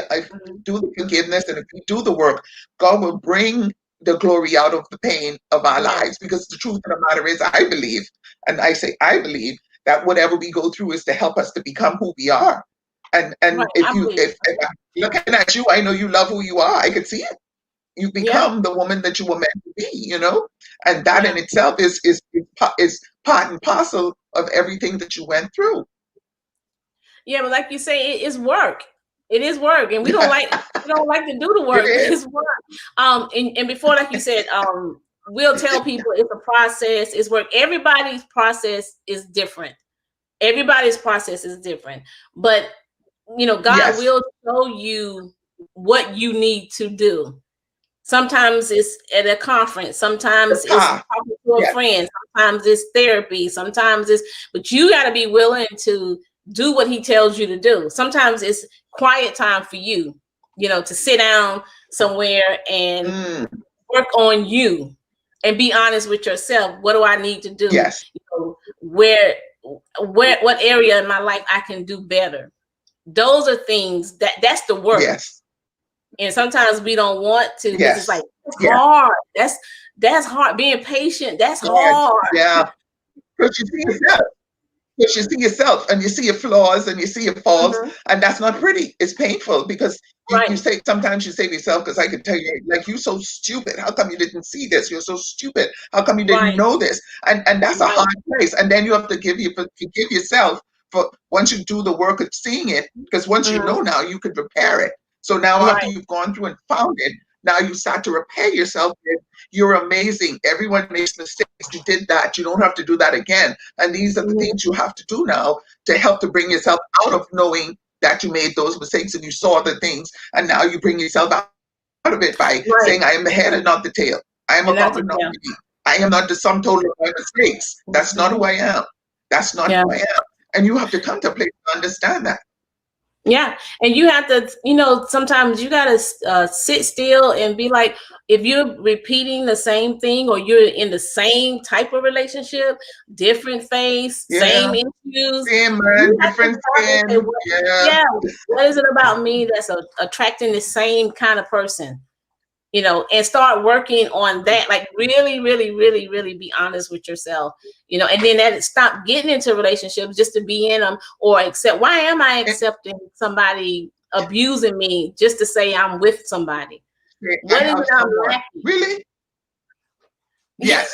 do the forgiveness and if we do the work, God will bring the glory out of the pain of our lives. Because the truth of the matter is, I believe, and I say I believe, that whatever we go through is to help us to become who we are. And if I'm looking at you, I know you love who you are. I can see it. You become the woman that you were meant to be, and that in itself is part and parcel of everything that you went through. Yeah, but like you say, it's work. It is work, and we don't like to do the work. It's work. And before, like you said, we'll tell people it's a process. It's work. Everybody's process is different. But God will show you what you need to do. Sometimes it's at a conference. Sometimes it's talking to a friend. Sometimes it's therapy. But you got to be willing to do what he tells you to do. Sometimes it's quiet time for you, to sit down somewhere and work on you and be honest with yourself. What do I need to do? Yes. What area in my life I can do better? Those are things that's the work. Yes. And sometimes we don't want to. Yes. It's like, it's hard. That's hard. Being patient, that's hard. Yeah. Because you see yourself and you see your flaws and you see your faults, and that's not pretty. It's painful because sometimes you say to yourself, because I could tell you, like, you're so stupid. How come you didn't see this? You're so stupid. How come you didn't know this? And that's a hard place. And then you have to forgive yourself for once you do the work of seeing it, because once you know now, you could repair it. So now after you've gone through and found it, now you start to repair yourself. You're amazing. Everyone makes mistakes. You did that. You don't have to do that again. And these are the things you have to do now to help to bring yourself out of knowing that you made those mistakes and you saw the things. And now you bring yourself out of it by saying, I am the head and not the tail. I am above and not beneath. I am not the sum total of my mistakes. That's not who I am. That's not who I am. And you have to come to a place to understand that. Yeah. And you have to, sometimes you got to sit still and be like, if you're repeating the same thing or you're in the same type of relationship, different face, same issues. Different skin. What is it about me that's attracting the same kind of person? And start working on that, like really, really, really, really be honest with yourself, and then stop getting into relationships just to be in them or accept. Why am I accepting somebody abusing me just to say I'm with somebody? What is it I'm lacking? Really? Yes.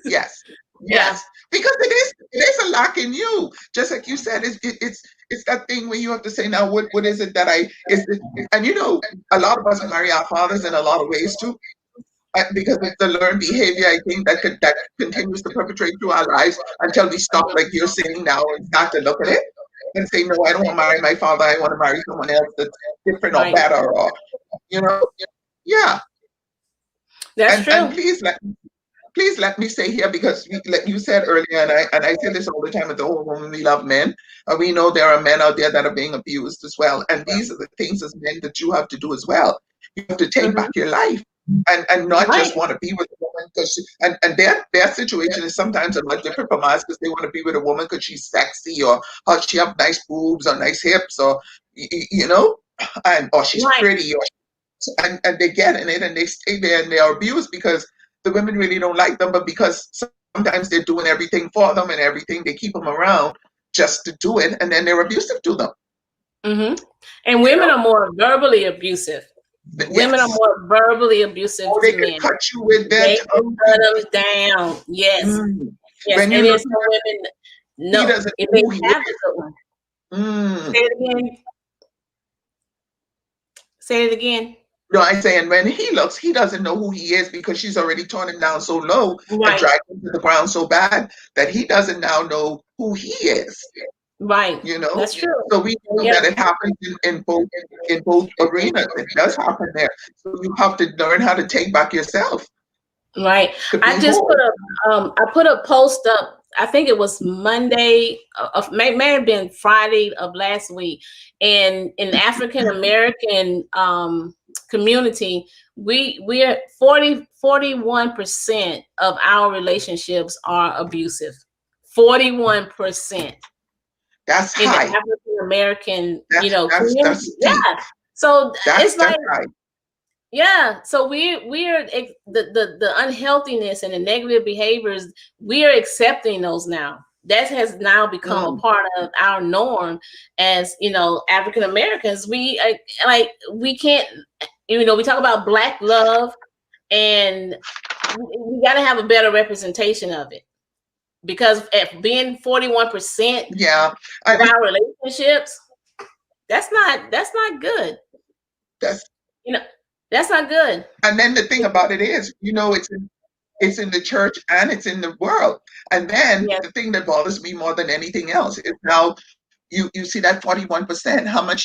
Yes. Because it is a lack in you. Just like you said, it's that thing where you have to say, now what is it that and a lot of us marry our fathers in a lot of ways too. Because it's the learned behavior, I think, that continues to perpetrate through our lives until we stop, like you're saying now, and start to look at it and say, no, I don't want to marry my father. I want to marry someone else that's different or better, or That's true. And please let me say here, because like you said earlier, and I say this all the time at the Whole Woman, we love men. We know there are men out there that are being abused as well. And these are the things as men that you have to do as well. You have to take back your life and not just want to be with a woman and their situation is sometimes a lot different from us, because they want to be with a woman because she's sexy or she have nice boobs or nice hips or or she's pretty, and they get in it and they stay there and they are abused because the women really don't like them, but because sometimes they're doing everything for them and everything, they keep them around just to do it, and then they're abusive to them. And women are more verbally abusive. Women are Yes. more verbally abusive Or to they can men. cut you with their They can tongue. cut them down. Yes. Mm. Yes. When you And then look, some women, he no, doesn't if know they who he have is. a good one. Mm. Say it again. Say it again. No, I'm saying when he looks, he doesn't know who he is because she's already torn him down so low and Right. dragged him to the ground so bad that he doesn't now know who he is. Right. You know, That's true. so we know Yeah. that it happens in both arenas. It does happen there. So you have to learn how to take back yourself Right. to I be just whole. I put a post up. I think it was Monday, may have been Friday of last week. And in African American community, we're 41% of our relationships are abusive. 41% That's in the high. African American, That's community. steep. Yeah. So it's That's like, high. yeah, so we're the unhealthiness and the negative behaviors, we are accepting those now. That has now become a Mm. part of our norm as African Americans. We can't, we talk about Black love, and we got to have a better representation of it, because at being 41% Yeah, of and our relationships, that's not good. that's You know, that's not good. and then the thing about it is, it's in the church and it's in the world. And then Yes. the thing that bothers me more than anything else is now you see that 41%, how many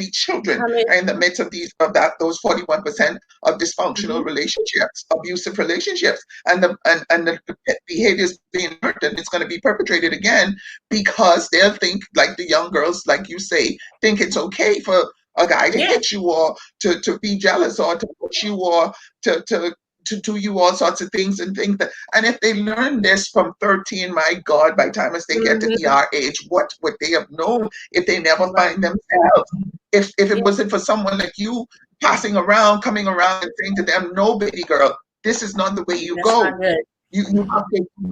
children I mean, are in the midst of those 41% of dysfunctional mhm. relationships, abusive relationships, and the behaviors being learned, and it's going to be perpetrated again because they'll think, like the young girls, like you say, think it's okay for a guy to Yeah. hit you or to be jealous or to push you or to do you all sorts of things and think that, and if they learn this from 13, my God, by the time as they get to be Mhm. our age, what would they have known if they never Right. find themselves? If it Yeah. wasn't for someone like you passing around, coming around and saying to them, no, baby girl, this is not the way you That's go. not good. You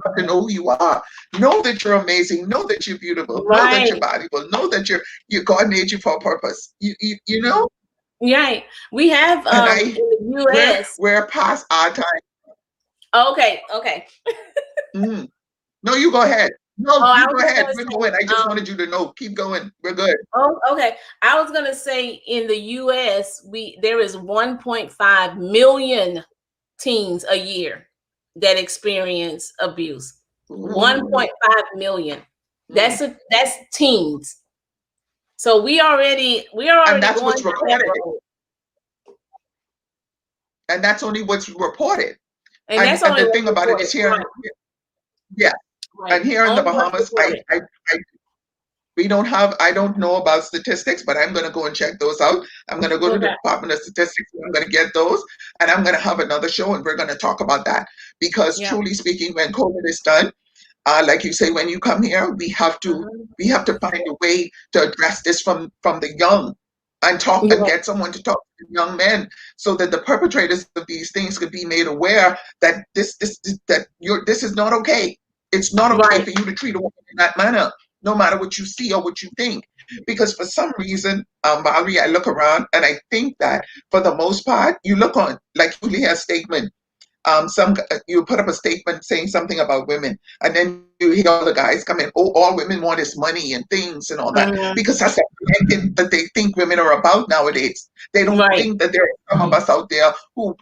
have to know who you are. Know that you're amazing. Know that you're beautiful. Know that you're Right. valuable. Know that God made you for a purpose. You know? Right. We have And in the US. we're past our time. Okay. Okay. Mm. No, you go ahead. No, Oh, I you was go just ahead. gonna We're say. going. I just wanted you to know. Keep going. We're good. Oh, okay. I was gonna say in the US, there is 1.5 million teens a year that experience abuse. Ooh. 1.5 million. Mm. That's teens. So we're And already that's going what's down that recorded. road. And that's only what's reported. And And that's and only the what's thing about it reported. is here, Right. yeah. Right. And here in the Only what's Bahamas, reported. I don't know about statistics, but I'm going to go and check those out. I'm going to go to the Okay. Department of Statistics and I'm going to get those. And I'm going to have another show and we're going to talk about that. Because Yeah. truly speaking, when COVID is done, like you say, when you come here, Mhm. we have to find a way to address this from the young and talk and Yeah. get someone to talk to young men so that the perpetrators of these things could be made aware that this is not okay. It's not okay Right. for you to treat a woman in that manner, no matter what you see or what you think. Because for some reason, Valerie, I look around and I think that for the most part, you look on like Julia's statement, you put up a statement saying something about women, and then you hear all the guys come in. Oh, all women want is money and things and all that, Mhm. because that's everything that they think women are about nowadays. They don't Right. think that there are some of us out there who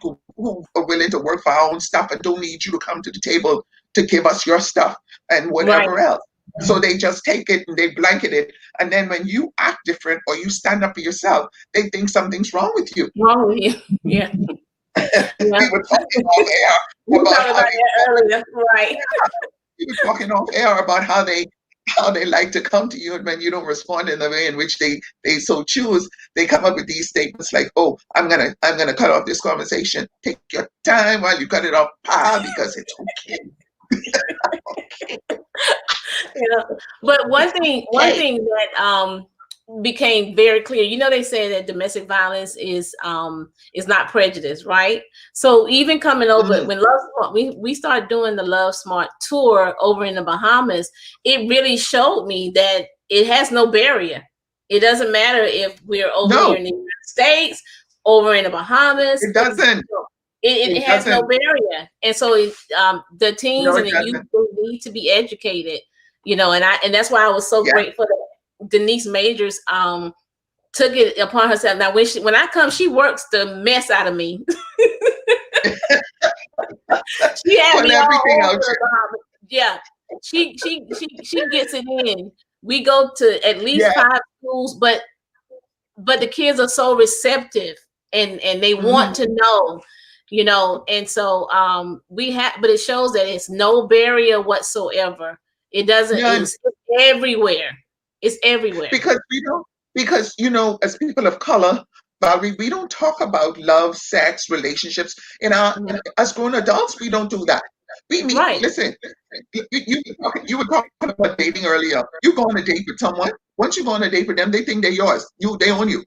are willing to work for our own stuff and don't need you to come to the table to give us your stuff and Right. whatever else. So they just take it and they blanket it, and then when you act different or you stand up for yourself, they think something's wrong with you. Wrong with you. Yeah. Yeah. We were talking off We air were about talking how about they that earlier. Right. we were talking off air about how they like to come to you, and when you don't respond in the way in which they so choose, they come up with these statements like, "Oh, I'm gonna cut off this conversation. Take your time while you cut it off, pa, because it's okay." Yeah. But one Okay. thing that became very clear. They say that domestic violence is not prejudice, right? So even coming over Mm. when Love Smart, we started doing the Love Smart tour over in the Bahamas, it really showed me that it has no barrier. It doesn't matter if we're over here No. in the United States over in the Bahamas. It doesn't. It It has no doesn't. barrier, and so the teens No, and it the youth, doesn't. they need to be educated, and that's why I was so Yeah. grateful that Denise Majors took it upon herself. Now when I come, she works the mess out of me. She had Pull me all everything over out. the Bahamas. Yeah, she gets it in. We go to at least Yeah. 5 schools, but the kids are so receptive and they want to know, and so we have, but it shows that it's no barrier whatsoever. It doesn't, None. it's everywhere. It's everywhere. Because as people of color, Valerie, we don't talk about love, sex, relationships. As grown adults, we don't do that. We meet. Right. Listen, you were talking about dating earlier. You go on a date with someone. Once you go on a date with them, they think they're yours. They own you.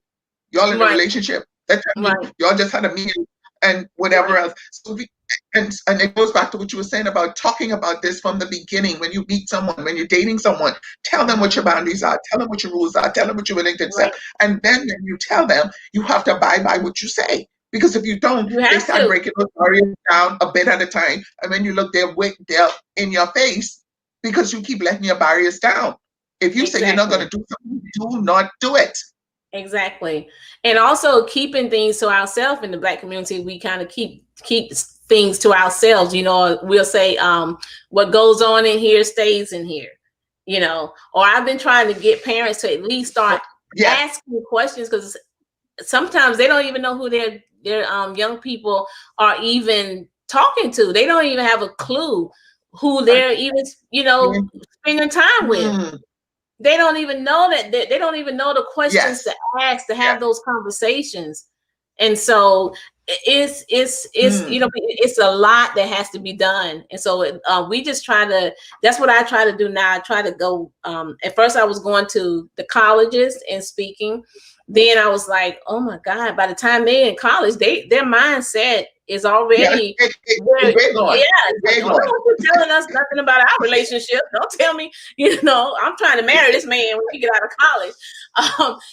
Y'all in a Right. relationship. That's Right. y'all just had a meeting and whatever else. So and it goes back to what you were saying about talking about this from the beginning. When you meet someone, when you're dating someone, tell them what your boundaries are, tell them what your rules are, tell them what you're willing to accept. Right. And then when you tell them, you have to abide by what you say. Because if you don't, You they have start to. breaking those barriers down a bit at a time. And when you look, they're in your face because you keep letting your barriers down. If you say you're not going to do something, do not do it. Exactly. And also keeping things to ourselves in the Black community, we kind of keep things to ourselves. We'll say what goes on in here stays in here, or I've been trying to get parents to at least start asking questions, because sometimes they don't even know who their young people are even talking to. They don't even have a clue who they're even spending time with. They don't even know that. They don't even know the questions to ask, to have those conversations. And so it's it's a lot that has to be done. And so we just try to, that's what I try to do now. I try to go, at first I was going to the colleges and speaking. Then I was like, oh my God, by the time they're in college, their mindset is already don't telling us nothing about our relationship. Don't tell me, I'm trying to marry this man when we get out of college.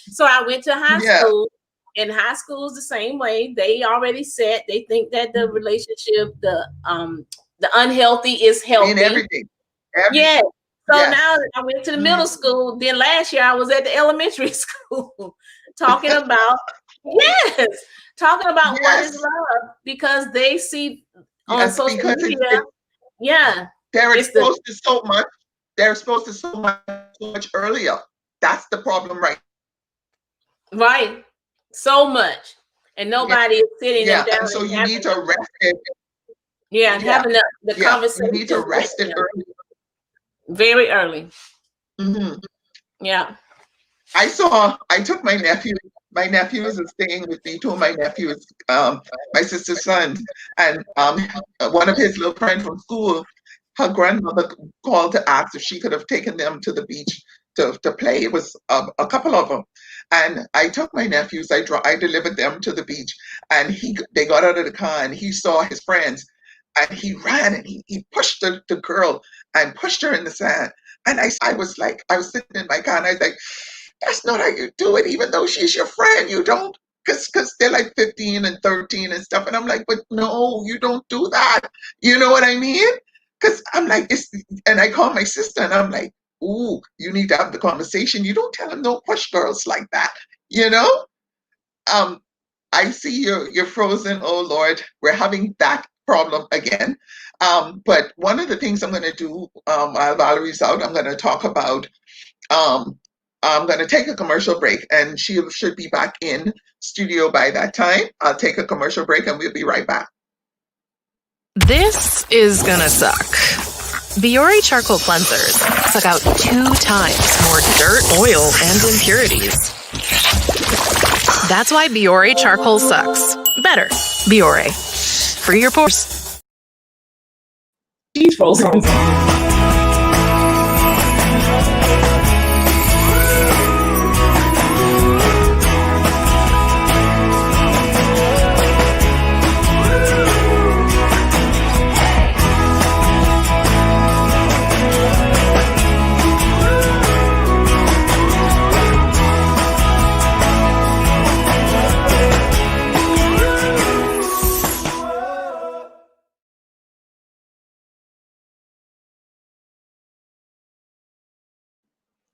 So I went to high school, and high school is the same way. They already set, they think that the relationship, the unhealthy is healthy. In everything. Yeah. So now I went to the middle school. Then last year I was at the elementary school talking about what is love, because they see on social media. They're exposed to so much. They're exposed to so much earlier. That's the problem, right? Right. So much. And nobody is sitting them down. And so you need to arrest it. Having the conversation. You need to arrest it early. Very early. Mm-hmm. Yeah. I took my nephew. My nephews are staying with me. Two of my nephews, my sister's sons, and one of his little friends from school, her grandmother called to ask if she could have taken them to the beach to play. It was a couple of them. And I took my nephews, I delivered them to the beach, and they got out of the car, and he saw his friends, and he ran, and he pushed the girl and pushed her in the sand. And I was sitting in my car, and I was like, that's not how you do it, even though she's your friend. You don't, because they're like 15 and 13 and stuff. And I'm like, but no, you don't do that. You know what I mean? Because I'm like, and I call my sister, and I'm like, ooh, you need to have the conversation. You don't tell them don't push girls like that, I see you're frozen. Oh Lord, we're having that problem again. But one of the things I'm going to do while Valerie's out, I'm going to talk about, I'm going to take a commercial break, and she should be back in studio by that time. I'll take a commercial break, and we'll be right back. This is gonna suck. Biore charcoal cleansers suck out 2 times more dirt, oil, and impurities. That's why Biore charcoal sucks. Better. Biore. Free your pores. She's frozen.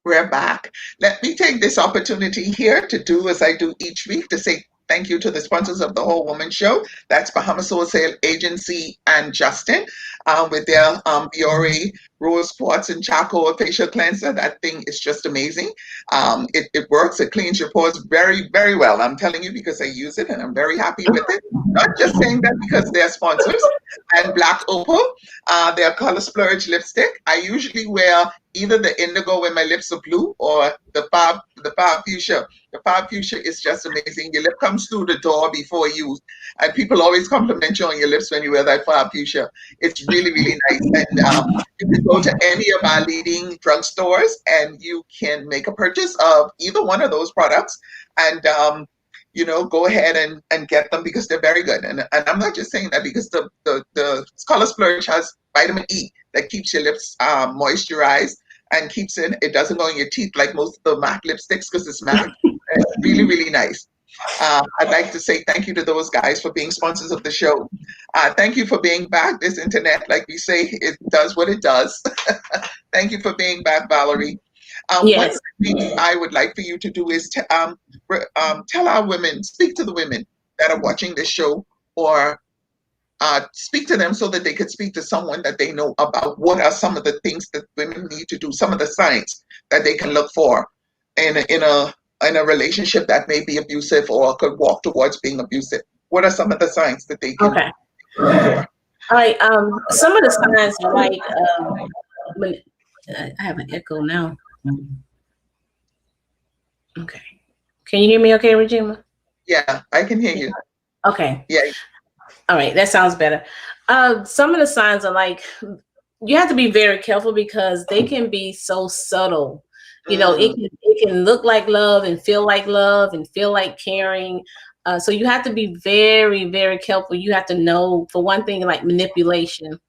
We're back. Let me take this opportunity here to do as I do each week to say thank you to the sponsors of the Whole Woman Show. That's Bahamas Wholesale Agency and Justin with their Biore Rose Quartz and Charcoal Facial Cleanser. That thing is just amazing. It works. It cleans your pores very, very well. I'm telling you because I use it and I'm very happy with it. Not just saying that because they're sponsors. And Black Opal, their Color Splurge lipstick. I usually wear either the indigo when my lips are blue or the fab fuchsia. The fab fuchsia is just amazing. Your lip comes through the door before you, and people always compliment you on your lips when you wear that fab fuchsia. It's really, really nice. And you can go to any of our leading drugstores and you can make a purchase of either one of those products and go ahead and get them because they're very good. And I'm not just saying that because the Color Splurge has vitamin E that keeps your lips moisturized and keeps it doesn't go in your teeth like most of the matte lipsticks because it's matte. It's really, really nice. I'd like to say thank you to those guys for being sponsors of the show. Thank you for being back. This internet, like we say, it does what it does. Thank you for being back, Valerie. One Yes. thing I would like for you to do is tell our women, speak to the women that are watching this show, or speak to them so that they could speak to someone that they know about. What are some of the things that women need to do? Some of the signs that they can look for in a relationship that may be abusive or could walk towards being abusive. What are some of the signs that they can Okay. look for? All right. Some of the signs are like when I have an echo now. Okay. Can you hear me okay, Regina? Yeah, I can hear you. Okay. Yeah. All right. That sounds better. Some of the signs are like you have to be very careful because they can be so subtle. It can look like love and feel like caring. So you have to be very, very careful. You have to know, for one thing, like manipulation.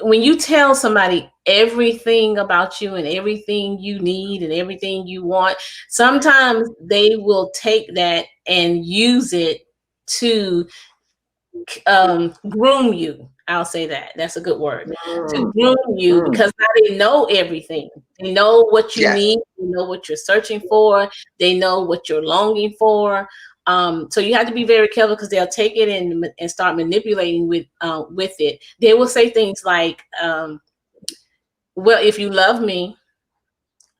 When you tell somebody everything about you and everything you need and everything you want, sometimes they will take that and use it to groom you. I'll say that. That's a good word. To groom you because now they know everything. They know what you Yes. need. They know what you're searching for. They know what you're longing for. So you have to be very careful because they'll take it and start manipulating with it. They will say things like, "Well, if you love me,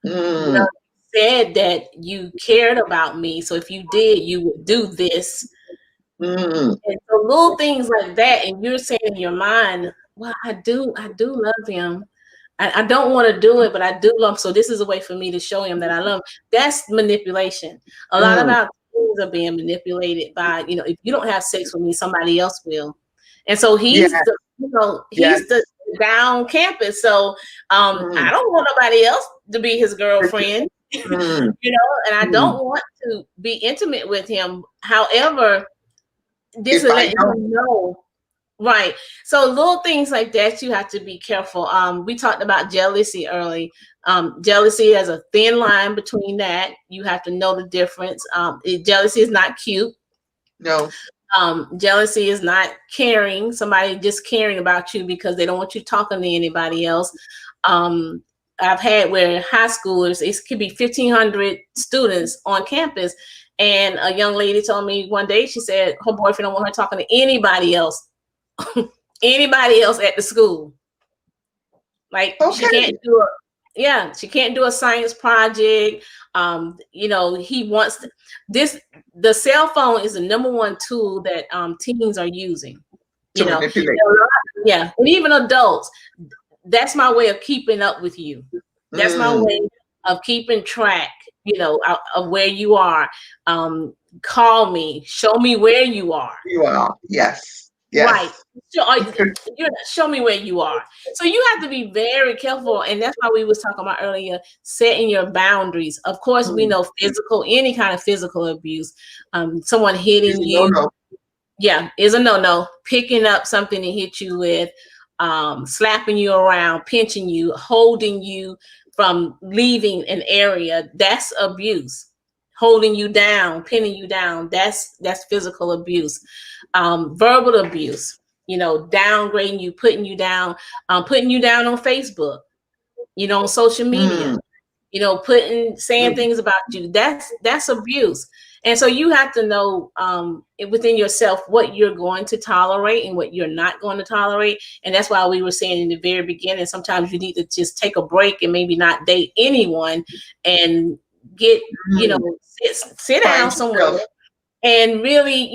you said that you cared about me. So if you did, you would do this." And so little things like that, and you're saying in your mind, "Well, I do love him. I don't want to do it, but I do love him. So this is a way for me to show him that I love him." That's manipulation. A lot of our things are being manipulated by, if you don't have sex with me, somebody else will. And so he's Yes. the down campus. So I don't want nobody else to be his girlfriend, and I don't want to be intimate with him. However, this If is I letting don't, him know. Right. So little things like that, you have to be careful. We talked about jealousy early. Jealousy has a thin line between that. You have to know the difference. Jealousy is not cute. no. Jealousy is not caring. Somebody just caring about you because they don't want you talking to anybody else. I've had where high schoolers, it could be 1,500 students on campus. And a young lady told me one day, she said her boyfriend don't want her talking to anybody else. Anybody else at the school. Like Okay. she can't do a science project. He wants this. The cell phone is the number one tool that teens are using. To manipulate. Yeah, and even adults. That's my way of keeping up with you. That's my way of keeping track, of where you are. Call me, show me where you are. You are. Yes. Yes. Right. Show me where you are. So you have to be very careful. And that's why we was talking about earlier, setting your boundaries. Of course, we know any kind of physical abuse, someone hitting you. No. Yeah, is a no-no. Picking up something to hit you with, slapping you around, pinching you, holding you from leaving an area, that's abuse. Holding you down, pinning you down, that's physical abuse. Verbal abuse, downgrading you, putting you down on Facebook, on social media, Mm, saying mm, things about you. That's abuse. And so you have to know within yourself what you're going to tolerate and what you're not going to tolerate. And that's why we were saying in the very beginning, sometimes you need to just take a break and maybe not date anyone and get, mm. sit down Find somewhere yourself. and really,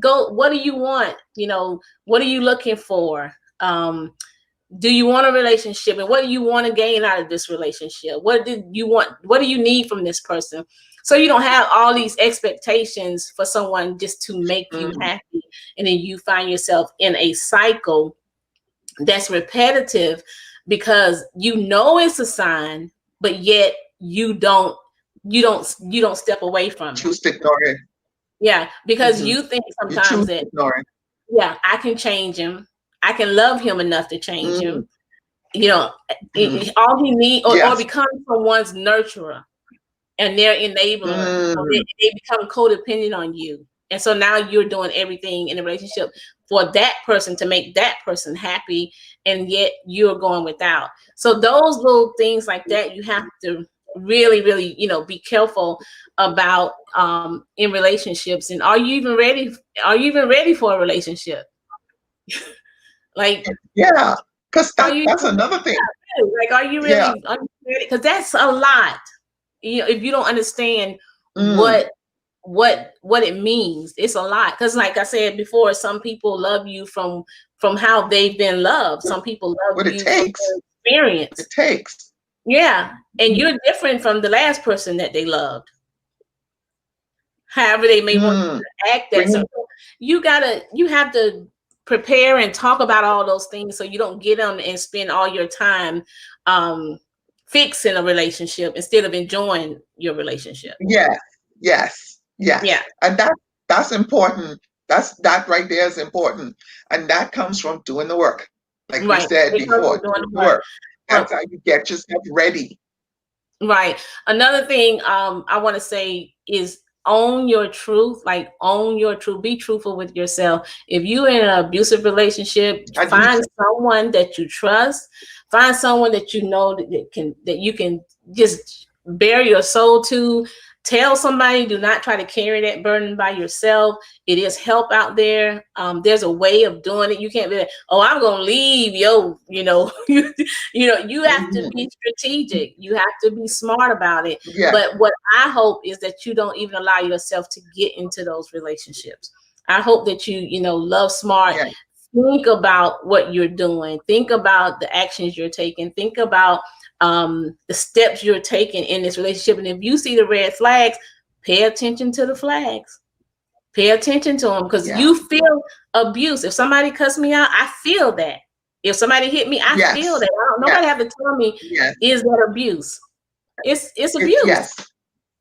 go, what do you want? What are you looking for? Do you want a relationship, and what do you want to gain out of this relationship? What do you want? What do you need from this person? So you don't have all these expectations for someone just to make you Mm, happy, and then you find yourself in a cycle that's repetitive because it's a sign, but yet you don't step away from it. choose to ignore it. Yeah, because Hmm. you think You choose sometimes to that, ignore it. yeah, I can change him. I can love him enough to change Mm, him. You know, mhm. all he need, or Yes. become someone's nurturer and their enabler. So Mm, they become codependent on you. And so now you're doing everything in a relationship for that person to make that person happy, and yet you're going without. So those little things like that, you have to really, really, be careful about in relationships. And are you even ready for a relationship? Like, yeah. Because are you that's another thing. like, are you Yeah. really ready? Because that's a lot. If you don't understand Mm, what it means, it's a lot. Because like I said before, some people love you from how they've been loved. what, Some people love what it you from takes. their experience. It takes. Yeah, and Mm, you're different from the last person that they loved, however they may want mm. to act that. So Bring, you have to prepare and talk about all those things so you don't get them and spend all your time um fixing a relationship instead of enjoying your relationship. yes. Yes. Yeah, Yes. And that's important. That right there is important. And that comes from doing the work. Like we right. said It comes before, from doing doing the the work. work. That's how you get yourself ready. Right. Another thing I want to say is own your truth. Like, own your truth. Be truthful with yourself. If you're in an abusive relationship, And you, find someone that you trust. Find someone that you know that you can just bare your soul to. Tell somebody. Do not try to carry that burden by yourself. It is help out there. There's a way of doing it. You can't be like, oh, I'm gonna leave, you have to mhm. be strategic. You have to be smart about it. Yeah. But what I hope is that you don't even allow yourself to get into those relationships. I hope that love smart. Yeah. Think about what you're doing. Think about the actions you're taking. Think about the steps you're taking in this relationship. And if you see the red flags, pay attention to the flags. Pay attention to them, because Yeah. you feel abuse. If somebody cuss me out, I feel that. If somebody hit me, I feel Yes. that. Yes. Nobody have to tell me, Yes. is that abuse? It's It's abuse. yes.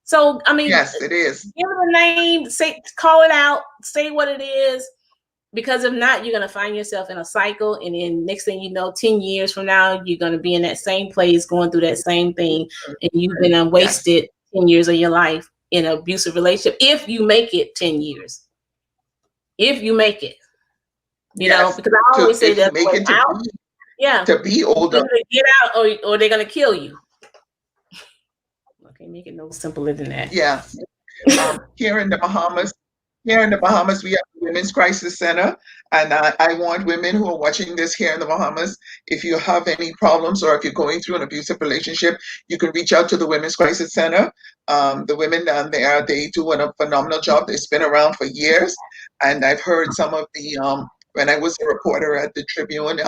So I mean, Yes, it is. give it a name, say, call it out, say what it is. Because if not, you're gonna find yourself in a cycle, and then next thing you know, 10 years from now, you're gonna be in that same place, going through that same thing, and you've been Yes. wasted 10 years of your life in an abusive relationship. If you make it 10 years, if you make it, Yes. because I To always say if you that make way it out. Yeah, to be you older. either get out, or they're gonna kill you. Okay, make it no simpler than that. Yeah. Here in the Bahamas, we have the Women's Crisis Center, and I want women who are watching this here in the Bahamas, if you have any problems or if you're going through an abusive relationship, you can reach out to the Women's Crisis Center. The women down there, they do a phenomenal job. They've been around for years, and I've heard some of the when I was a reporter at the Tribune.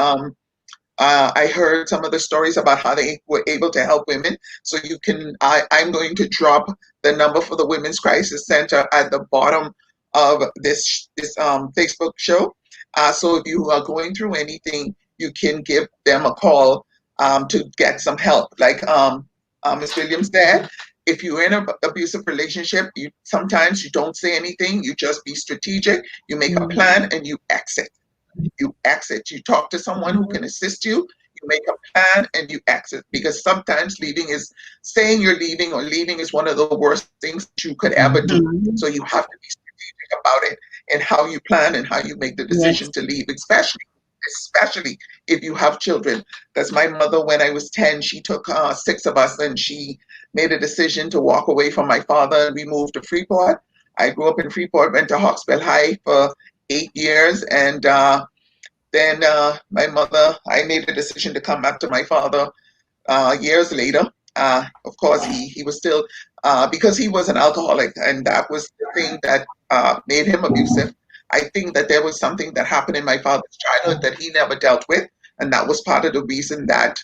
I heard some of the stories about how they were able to help women. So you can, I'm going to drop the number for the Women's Crisis Center at the bottom of this Facebook show. So if you are going through anything, you can give them a call to get some help. Like Ms. Williams said, if you're in an abusive relationship, sometimes you don't say anything. You just be strategic. You make a plan and you exit. You exit. You talk to someone who can assist you. You make a plan and you exit, because sometimes saying you're leaving or leaving is one of the worst things that you could ever do. Mhm. So you have to be strategic about it and how you plan and how you make the Yes. decision to leave, especially. especially if you have children. Because my mother, when I was 10, she took six of us and she made a decision to walk away from my father, and we moved to Freeport. I grew up in Freeport, went to Hawksbill High for 8 years, and then my mother, I made a decision to come back to my father years later. Of course, he was still, because he was an alcoholic, and that was the thing that made him abusive. I think that there was something that happened in my father's childhood that he never dealt with, and that was part of the reason that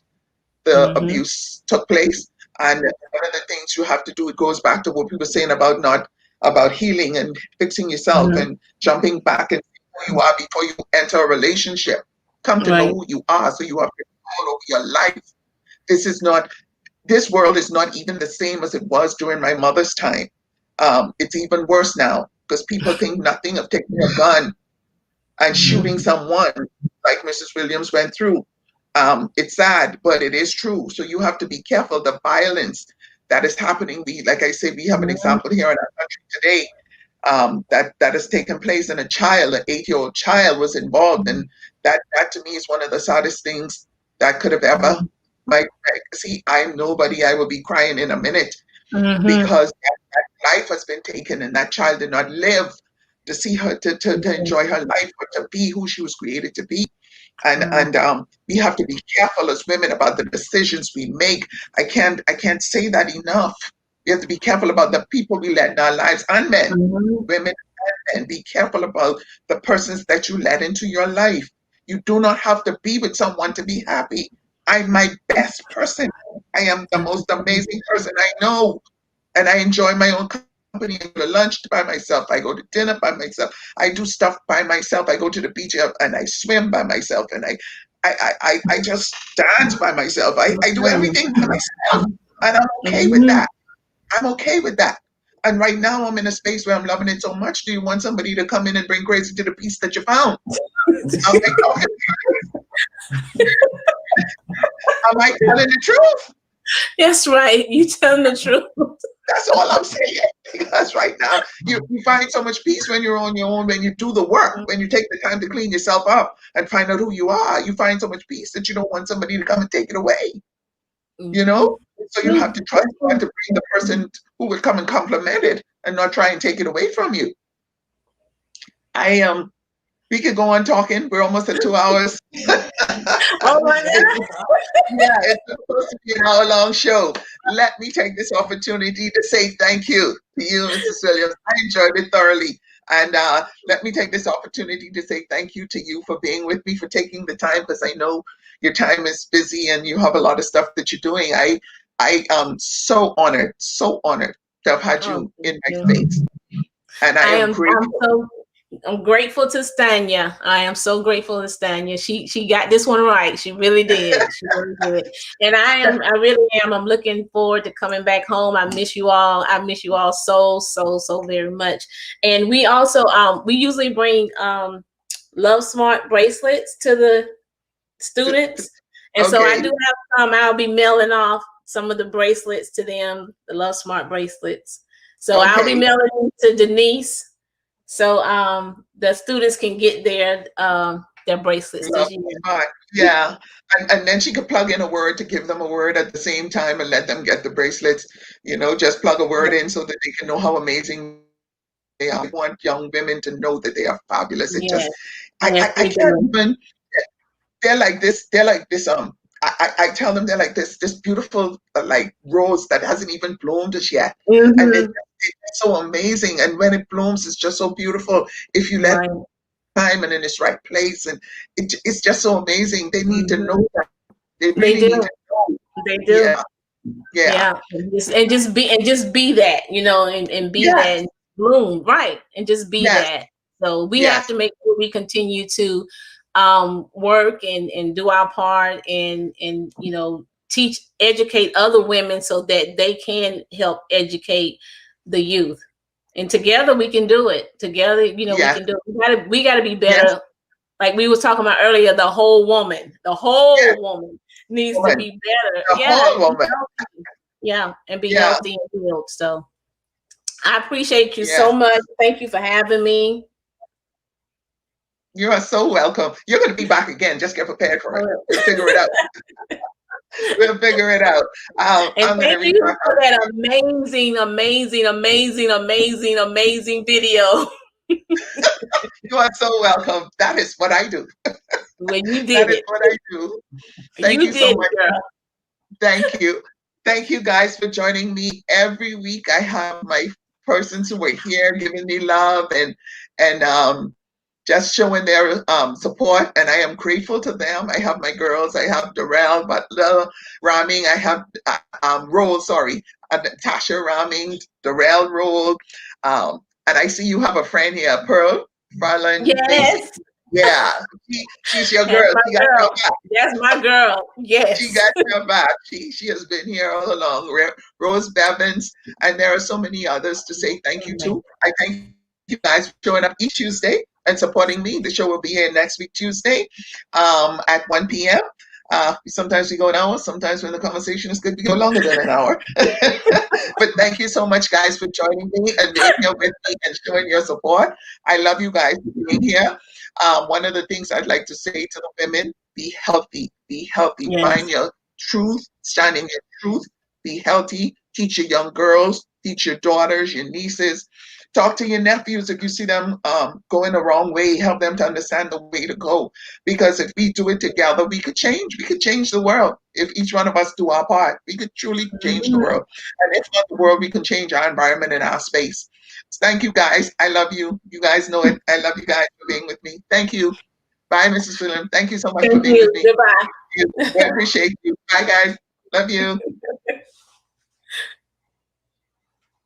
the Mm-hmm. abuse took place. And one of the things you have to do, it goes back to what we were saying about not about healing and fixing yourself Mm-hmm. and jumping back and who you are before you enter a relationship. Come to know Right. who you are so you have control over your life. This is not, this world is not even the same as it was during my mother's time. It's even worse now because people think nothing of taking a gun and shooting Mm-hmm. someone like Mrs. Williams went through. It's sad, but it is true. So you have to be careful. The violence that is happening. We, like I said, we have an example here in our country today that has taken place, and a child, an 8-year-old child, was involved, and that to me is one of the saddest things that could have ever. My see, I'm nobody. I will be crying in a minute Mm-hmm. because that life has been taken, and that child did not live to see her to enjoy her life or to be who she was created to be. And we have to be careful as women about the decisions we make. I can't say that enough. We have to be careful about the people we let in our lives, and men, Mm-hmm. women, and men. Be careful about the persons that you let into your life. You do not have to be with someone to be happy. I'm my best person. I am the most amazing person I know, and I enjoy my own company. I go to lunch by myself. I go to dinner by myself. I do stuff by myself. I go to the beach and I swim by myself, and I just dance by myself. I do everything by myself, and I'm okay with Mm-hmm. that. I'm okay with that. And right now, I'm in a space where I'm loving it so much. Do you want somebody to come in and bring crazy to the piece that you found? I'm like, okay, am I telling the truth? That's right. You telling the truth. That's all I'm saying. Because right now, you find so much peace when you're on your own, when you do the work, when you take the time to clean yourself up and find out who you are. You find so much peace that you don't want somebody to come and take it away, you Mm-hmm. know? It's So you have true. to trust That's God true. to bring the person who will come and compliment it and not try and take it away from you. I we could go on talking. We're almost at 2 hours. Oh my It's Yeah, it's supposed to be an hour-long show. Let me take this opportunity to say thank you to you, Mrs. Williams. I enjoyed it thoroughly. And let me take this opportunity to say thank you to you for being with me, for taking the time, because I know your time is busy and you have a lot of stuff that you're doing. I am so honored to have had God. Oh, you thank in my you. space. And I I am am. grateful. I'm grateful to Stanya. I am so grateful to Stanya. She got this one right. She really did. She really did. And I really am. I'm looking forward to coming back home. I miss you all. I miss you all so very much. And we also we usually bring Love Smart bracelets to the students. And so I Okay, do have some. I'll be mailing off some of the bracelets to them, the Love Smart bracelets. So I'll be okay. mailing them to Denise, so the students can get their bracelets Love this year. smart. Yeah. And then she could plug in a word to give them a word at the same time and let them get the bracelets. Just plug a word in so that they can know how amazing they are. I want young women to know that they are fabulous. It just Yes, I yes, can't we do. even they're like this I tell them they're like this beautiful like rose that hasn't even bloomed as yet. And Mm-hmm. it's so amazing. And when it blooms, it's just so beautiful if you let Right. time and in its right place. And it's just so amazing. They need to know Mm-hmm. that. They They really need do. to know. They do. Yeah, yeah, Yeah. And just be that, and be that yes, and bloom, right. And just be yes, that. So we have yes, to make sure we continue to work and do our part and teach, educate other women so that they can help educate the youth. And together we can do it. Together, we yes, can do it. We gotta be yes, better. Like we was talking about earlier, the yes, whole woman needs to woman, be better. the Yeah, whole woman. yeah, and be Yeah, healthy and healed. So I appreciate you so yes. much. Thank you for having me. You are so welcome. You're going to be back again. Just get prepared for it. Oh, We'll figure it out. We'll figure it out. and I'm going to thank read you my for that amazing video. You are so welcome. That is what I do. When you That did is it. what I do. Thank You you so did much. it, girl. Thank you. Thank you guys for joining me every week. I have my persons who are here giving me love and just showing their support, and I am grateful to them. I have my girls. I have Darrell Butler Raming. I have Roll. Sorry, Tasha Raming, Darrell Roll, and I see you have a friend here, Pearl Farland Macy. Yes. Yeah, she's your That's girl. my She got your girl. back. That's my girl. She Yes. got your back. She has been here all along. Rose Bevins, and there are so many others to say thank you to. I thank you guys for showing up each Tuesday and supporting me. The show will be here next week Tuesday at 1 p.m. Sometimes we go an hour. Sometimes when the conversation is good, we go longer than an hour. But thank you so much, guys, for joining me and being here with me and showing your support. I love you guys for being here. One of the things I'd like to say to the women: be healthy, be healthy. Find Yes. your truth, stand in your truth, be healthy. Teach your young girls, teach your daughters, your nieces. Talk to your nephews if you see them going the wrong way. Help them to understand the way to go. Because if we do it together, we could change. We could change the world. If each one of us do our part, we could truly change the world. And if not the world, we can change our environment and our space. So thank you, guys. I love you. You guys know it. I love you guys for being with me. Thank you. Bye, Mrs. Phillip. Thank you so much for Thank being with you. me. Goodbye. I appreciate you. Bye, guys. Love you.